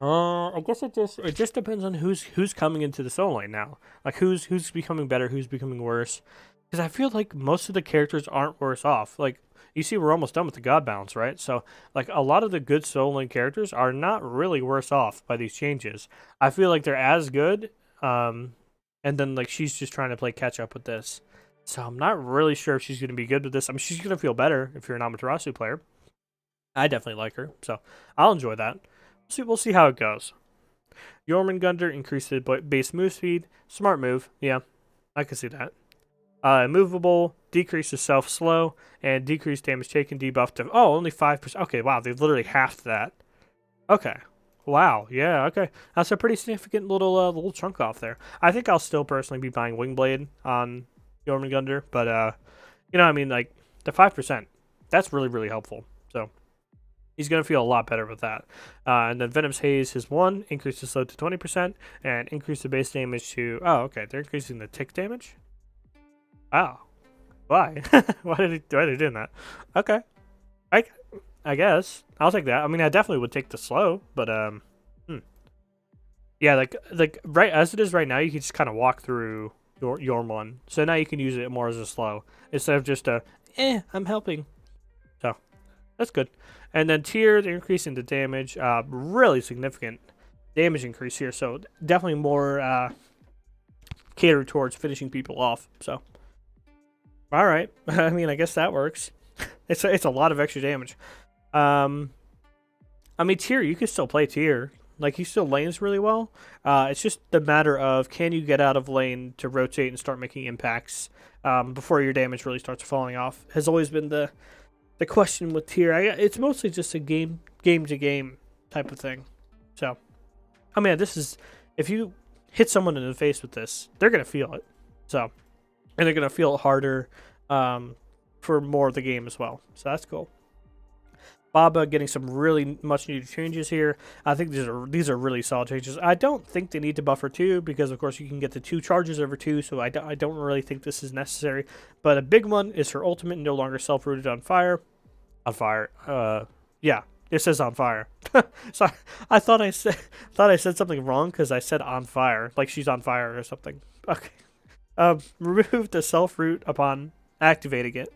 I guess it just depends on who's coming into the solo lane now. Like, who's becoming better, who's becoming worse. Because I feel like most of the characters aren't worse off. Like, you see, we're almost done with the god balance, right? So, like, a lot of the good solo lane characters are not really worse off by these changes. I feel like they're as good, and then, like, she's just trying to play catch up with this. So I'm not really sure if she's going to be good with this. I mean, she's going to feel better if you're an Amaterasu player. I definitely like her, so I'll enjoy that. We'll see how it goes. Jormungandr increased the base move speed. Smart move. Yeah, I can see that. Immovable, decreases self-slow, and decreased damage taken debuff to, only 5%. Okay, wow, they literally halved that. Okay. Wow, yeah, okay. That's a pretty significant little chunk off there. I think I'll still personally be buying Wingblade on Jormungandr, but, I mean, like, the 5%, that's really, really helpful. So he's going to feel a lot better with that. And then Venom's Haze, his 1, increases slow to 20%, and increase the base damage to, okay, they're increasing the tick damage? Wow. Why? Why are they doing that? Okay. I guess. I'll take that. I mean, I definitely would take the slow, but, Yeah, like right as it is right now, you can just kind of walk through your one. So now you can use it more as a slow instead of just a I'm helping. So that's good. And then tier, the increase in the damage, really significant damage increase here. So definitely more catered towards finishing people off. So all right, I mean I guess that works. It's a lot of extra damage. Um, I mean tier, you can still play tier. Like he still lanes really well. It's just the matter of can you get out of lane to rotate and start making impacts before your damage really starts falling off. Has always been the question with tier. It's mostly just a game to game type of thing. So, I mean, this is if you hit someone in the face with this, they're gonna feel it. So, and they're gonna feel it harder for more of the game as well. So that's cool. Baba getting some really much needed changes here. I think these are really solid changes. I don't think they need to buffer 2 because of course you can get the 2 charges over 2, so I don't really think this is necessary. But a big one is her ultimate no longer self-rooted on fire. On fire. Yeah, it says on fire. So I thought I said something wrong because I said on fire, like she's on fire or something. Okay. Remove the self-root upon activating it.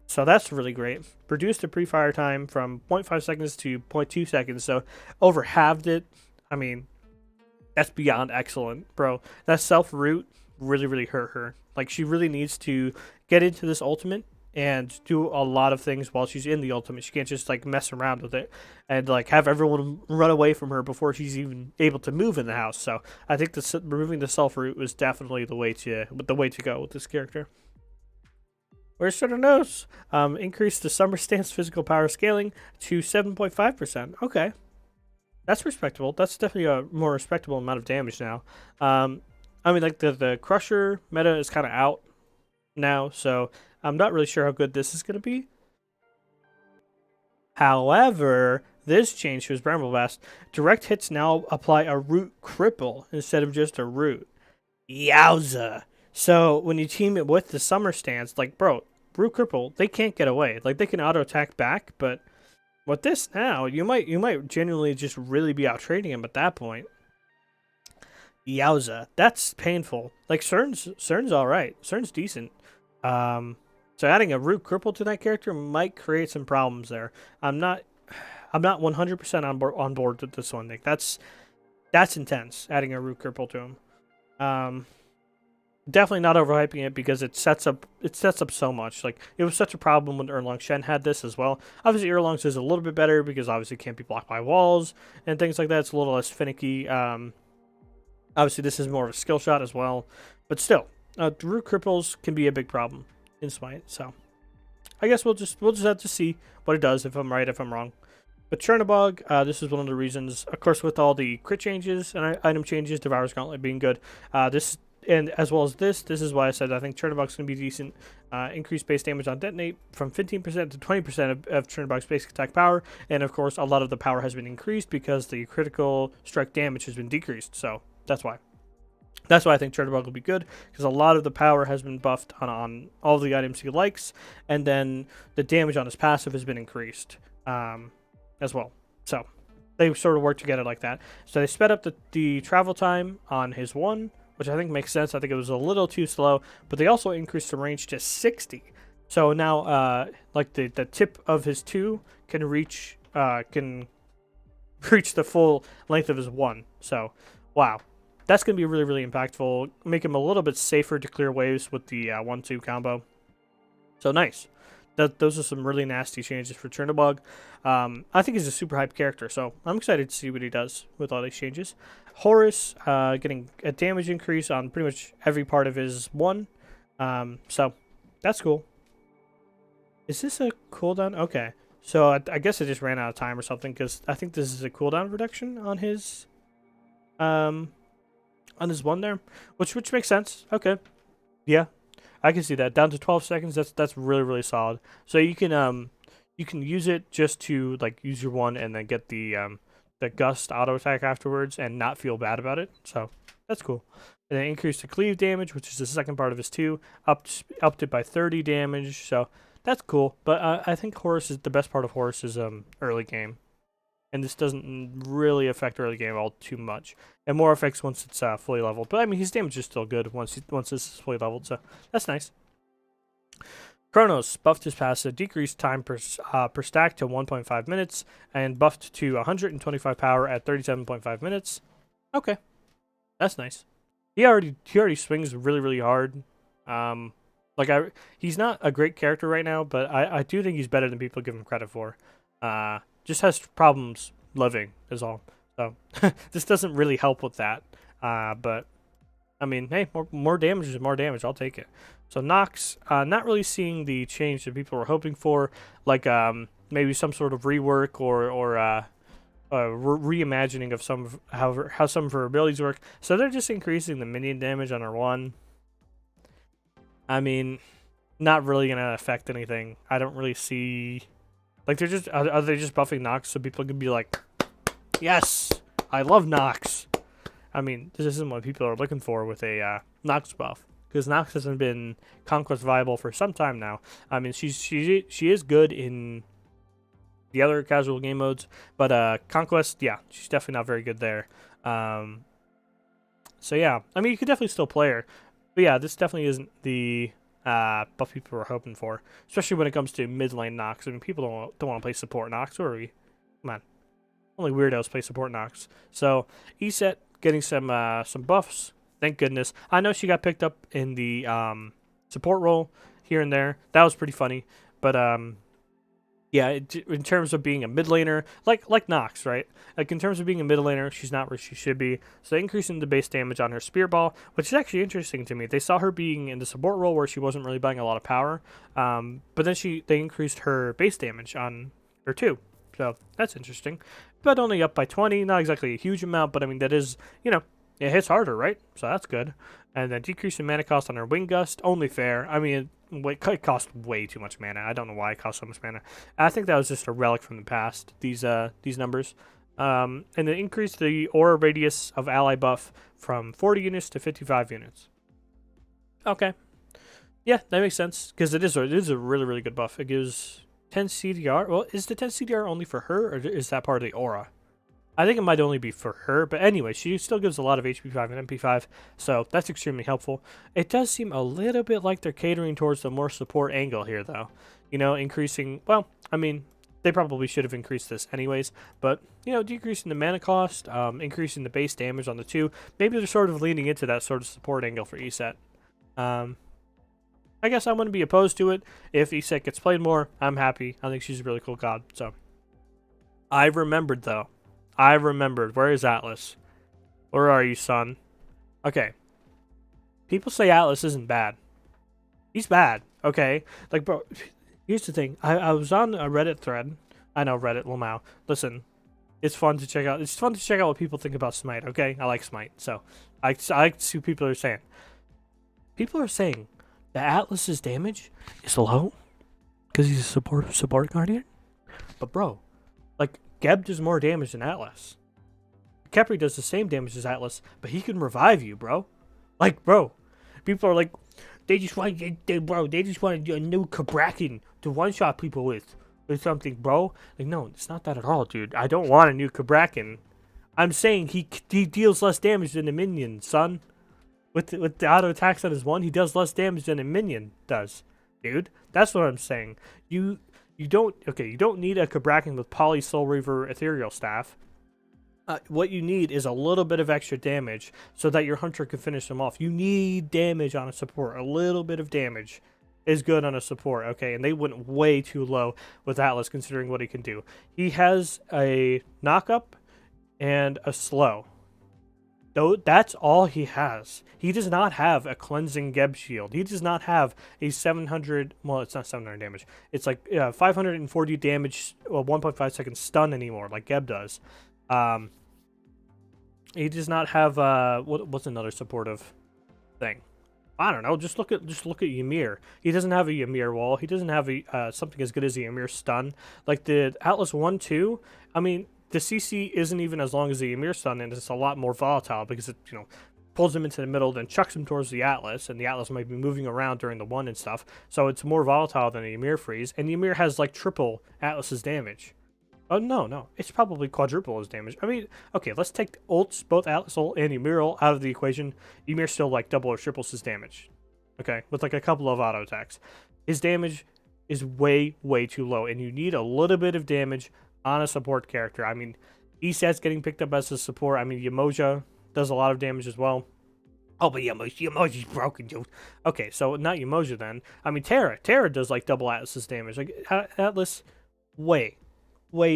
So that's really great. Reduced the pre-fire time from 0.5 seconds to 0.2 seconds, so over halved it. I mean, that's beyond excellent, bro. That self-root really hurt her. Like, she really needs to get into this ultimate and do a lot of things while she's in the ultimate. She can't just, like, mess around with it and, like, have everyone run away from her before she's even able to move in the house. So I think removing the self-root was definitely the way to go with this character. Where's Sutter Nose? Increase the summer stance physical power scaling to 7.5%. Okay. That's respectable. That's definitely a more respectable amount of damage now. I mean, like, the Crusher meta is kind of out now, so I'm not really sure how good this is going to be. However, this change to his Bramble Blast, direct hits now apply a root cripple instead of just a root. Yowza. So when you team it with the summer stance, like, bro, root cripple, they can't get away. Like, they can auto attack back, but with this now, you might genuinely just really be out trading him at that point. Yowza, that's painful. Like Cern's all right. Cern's decent. So adding a root cripple to that character might create some problems there. I'm not 100% on board with this one, Nick. That's intense. Adding a root cripple to him. Definitely not overhyping it because it sets up so much. Like, it was such a problem when Erlang Shen had this as well. Obviously Erlang's is a little bit better because obviously it can't be blocked by walls and things like that. It's a little less finicky. Obviously this is more of a skill shot as well, but still, root cripples can be a big problem in Smite. So I guess we'll just have to see what it does, if I'm right, if I'm wrong. But Chernobog, this is one of the reasons, of course, with all the crit changes and item changes, Devourer's Gauntlet being good. And as well as this is why I said I think Chernobog's going to be decent. Increased base damage on detonate from 15% to 20% of Chernobog's basic attack power. And of course, a lot of the power has been increased because the critical strike damage has been decreased. So that's why. That's why I think Chernobog will be good, because a lot of the power has been buffed on all the items he likes. And then the damage on his passive has been increased as well. So they sort of work together like that. So they sped up the travel time on his one, which I think makes sense. I think it was a little too slow, but they also increased the range to 60. So now, like the tip of his 2 can reach the full length of his 1. So, wow, that's gonna be really impactful. Make him a little bit safer to clear waves with the 1-2 combo. So nice. Those are some really nasty changes for Chernobog. I think he's a super hyped character, so I'm excited to see what he does with all these changes. Horus getting a damage increase on pretty much every part of his 1. So that's cool. Is this a cooldown? Okay. So I guess it just ran out of time or something, because I think this is a cooldown reduction on his 1 there, which makes sense. Okay. Yeah. I can see that. Down to 12 seconds, that's really solid. So you can use it just to, like, use your 1 and then get the gust auto attack afterwards and not feel bad about it. So that's cool. And then increase the cleave damage, which is the second part of his 2, upped it by 30 damage. So that's cool. But I think Horus is the best part of Horus is early game. and this doesn't really affect early game all too much. It more affects once it's fully leveled. But I mean, his damage is still good once this is fully leveled, so that's nice. Chronos buffed his passive, decreased time per stack to 1.5 minutes, and buffed to 125 power at 37.5 minutes. Okay, that's nice. He already swings really hard. He's not a great character right now, but I do think he's better than people give him credit for. Just has problems living is all. So this doesn't really help with that. But I mean, hey, more damage is more damage. I'll take it. So Nox, not really seeing the change that people were hoping for, like maybe some sort of rework or reimagining of how some of her abilities work. So they're just increasing the minion damage on her one. I mean, not really gonna affect anything. I don't really see, like, they're just are they just buffing Nox so people can be like, yes, I love Nox. I mean, this isn't what people are looking for with a Nox buff, because Nox hasn't been conquest viable for some time now. I mean, she is good in the other casual game modes, but conquest, yeah, she's definitely not very good there. So yeah, I mean, you could definitely still play her, but yeah, this definitely isn't the buff people were hoping for, especially when it comes to mid lane Nox. I mean, people don't want to play support Nox, or we? Come on, only weirdos play support Nox. So ESET getting some buffs. Thank goodness. I know she got picked up in the support role here and there. That was pretty funny. But yeah, in terms of being a mid laner, like Nox, right? Like in terms of being a mid laner, she's not where she should be. So increasing the base damage on her spear ball, which is actually interesting to me. They saw her being in the support role where she wasn't really buying a lot of power, but then they increased her base damage on her too. So that's interesting. But only up by 20, not exactly a huge amount, but I mean, that is, you know, it hits harder, right? So that's good. And then decreasing mana cost on her Wing Gust, only fair. I mean, it cost way too much mana. I don't know why it cost so much mana. I think that was just a relic from the past, these numbers. And then increase the aura radius of ally buff from 40 units to 55 units. Okay. Yeah, that makes sense, because it is a really good buff. It gives 10 CDR. Well, is the 10 CDR only for her, or is that part of the aura? I think it might only be for her, but anyway, she still gives a lot of HP5 and MP5, so that's extremely helpful. It does seem a little bit like they're catering towards the more support angle here, though. You know, increasing, well, I mean, they probably should have increased this anyways, but, you know, decreasing the mana cost, increasing the base damage on the two, maybe they're sort of leaning into that sort of support angle for ESET. I guess I wouldn't be opposed to it. If ESET gets played more, I'm happy. I think she's a really cool god, so. I remembered, though. Where is Atlas? Where are you, son? Okay. People say Atlas isn't bad. He's bad, okay? Like, bro, here's the thing. I was on a Reddit thread. I know, Reddit, Lamau. Listen, it's fun to check out. It's fun to check out what people think about SMITE, okay? I like SMITE, so I like to see what people are saying. People are saying that Atlas's damage is low because he's a support guardian. But, bro, like, Geb does more damage than Atlas. Kepri does the same damage as Atlas, but he can revive you, bro. Like, bro, people are like, they just want to do a new Kabrakin to one-shot people with something, bro. Like, no, it's not that at all, dude. I don't want a new Kabrakin. I'm saying he deals less damage than a minion, son. With the auto attacks on his one, he does less damage than a minion does, dude. That's what I'm saying. You don't need a Kabrakin with Poly Soul Reaver Ethereal Staff. What you need is a little bit of extra damage so that your hunter can finish them off. You need damage on a support. A little bit of damage is good on a support, okay? And they went way too low with Atlas considering what he can do. He has a knock-up and a slow. Though that's all he has. He does not have a cleansing Geb shield. He does not have a 700. Well, it's not 700 damage. It's like 540 damage, 1.5 second stun anymore, like Geb does. He does not have what's another supportive thing? I don't know. Just look at Ymir. He doesn't have a Ymir wall. He doesn't have a something as good as a Ymir stun. Like the Atlas 1-2. I mean, the CC isn't even as long as the Ymir stun, and it's a lot more volatile because it, you know, pulls him into the middle, then chucks him towards the Atlas, and the Atlas might be moving around during the one and stuff. So it's more volatile than a Ymir freeze, and Ymir has like triple Atlas's damage. Oh, no. It's probably quadruple his damage. I mean, okay, let's take ults, both Atlas Ult and Ymir out of the equation. Ymir still, like, double or triples his damage. Okay, with, like, a couple of auto attacks. His damage is way, way too low, and you need a little bit of damage on a support character. I mean, ESAT's getting picked up as a support. I mean, Yamoja does a lot of damage as well. Oh, but Yamoja's broken, dude. Okay, so not Yamoja then. I mean, Terra. Terra does, like, double Atlas's damage. Like, Atlas, way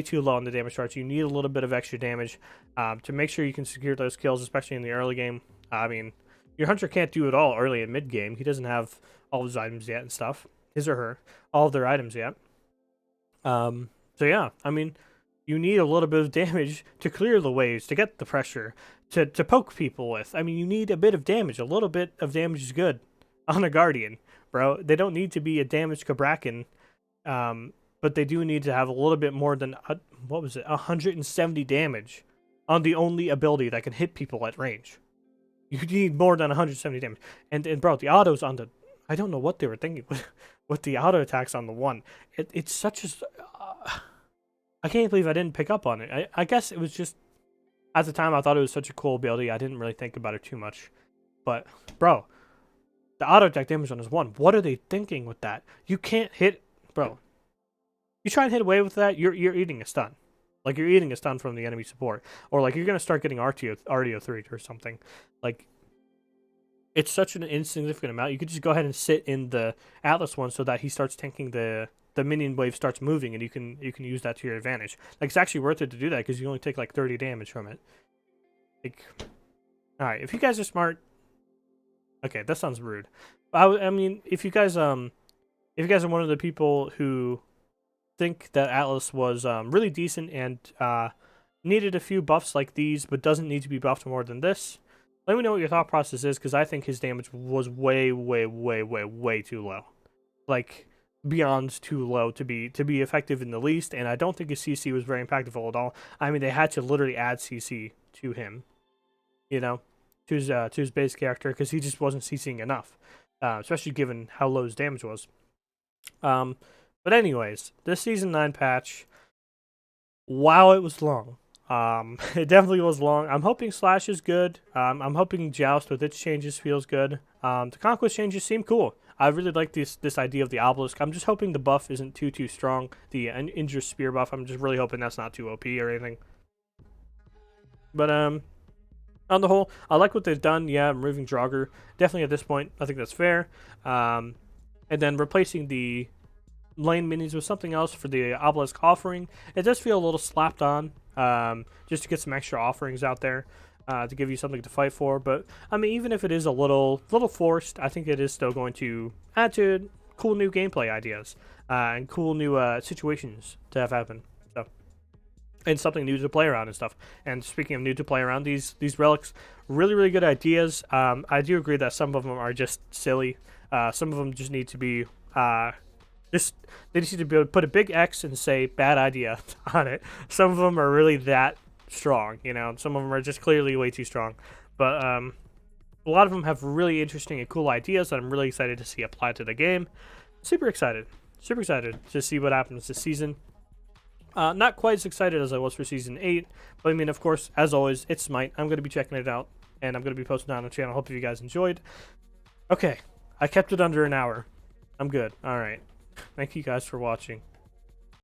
too low on the damage charts. You need a little bit of extra damage to make sure you can secure those kills, especially in the early game. I mean, your Hunter can't do it all early and mid game. He doesn't have all his items yet and stuff. His or her. All of their items yet. So yeah, I mean, you need a little bit of damage to clear the waves, to get the pressure, to poke people with. I mean, you need a bit of damage. A little bit of damage is good on a Guardian, bro. They don't need to be a damaged Kabrakan. But they do need to have a little bit more than, 170 damage on the only ability that can hit people at range. You need more than 170 damage. And bro, the autos on the, I don't know what they were thinking with the auto attacks on the one. It's such a, I can't believe I didn't pick up on it. I guess it was just, at the time I thought it was such a cool ability. I didn't really think about it too much. But bro, the auto attack damage on his one, what are they thinking with that? You can't hit, bro. You try and hit away with that, you're eating a stun. Like, you're eating a stun from the enemy support. Or, like, you're going to start getting RDO 3 or something. Like, it's such an insignificant amount. You could just go ahead and sit in the Atlas one so that he starts tanking the minion wave starts moving, and you can use that to your advantage. Like, it's actually worth it to do that, because you only take, like, 30 damage from it. Like, alright, if you guys are smart... Okay, that sounds rude. I mean, if you guys are one of the people who think that Atlas was really decent and needed a few buffs like these, but doesn't need to be buffed more than this, let me know what your thought process is, because I think his damage was way too low. Like, beyond too low to be effective in the least, and I don't think his CC was very impactful at all. I mean, they had to literally add CC to him, you know, to his base character, because he just wasn't CCing enough, especially given how low his damage was. But anyways, this Season 9 patch, wow, it was long. It definitely was long. I'm hoping Slash is good. I'm hoping Joust with its changes feels good. The Conquest changes seem cool. I really like this idea of the Obelisk. I'm just hoping the buff isn't too strong. The Injure Spear buff, I'm just really hoping that's not too OP or anything. But, on the whole, I like what they've done. Yeah, removing Draugr. Definitely at this point, I think that's fair. And then replacing the lane minis with something else for the Obelisk offering. It does feel a little slapped on, just to get some extra offerings out there, to give you something to fight for. But I mean, even if it is a little forced, I think it is still going to add to cool new gameplay ideas, and cool new situations to have happen. So, and something new to play around and stuff. And speaking of new to play around, these relics, really good ideas. I do agree that some of them are just silly. Some of them just need to be they just need to be able to put a big X and say bad idea on it. Some of them are really that strong, you know. Some of them are just clearly way too strong. But a lot of them have really interesting and cool ideas that I'm really excited to see applied to the game. Super excited to see what happens this season. Not quite as excited as I was for Season 8, but I mean, of course, as always, it's SMITE. I'm going to be checking it out, and I'm going to be posting it on the channel. Hope you guys enjoyed. Okay, I kept it under an hour. I'm good. All right. Thank you guys for watching.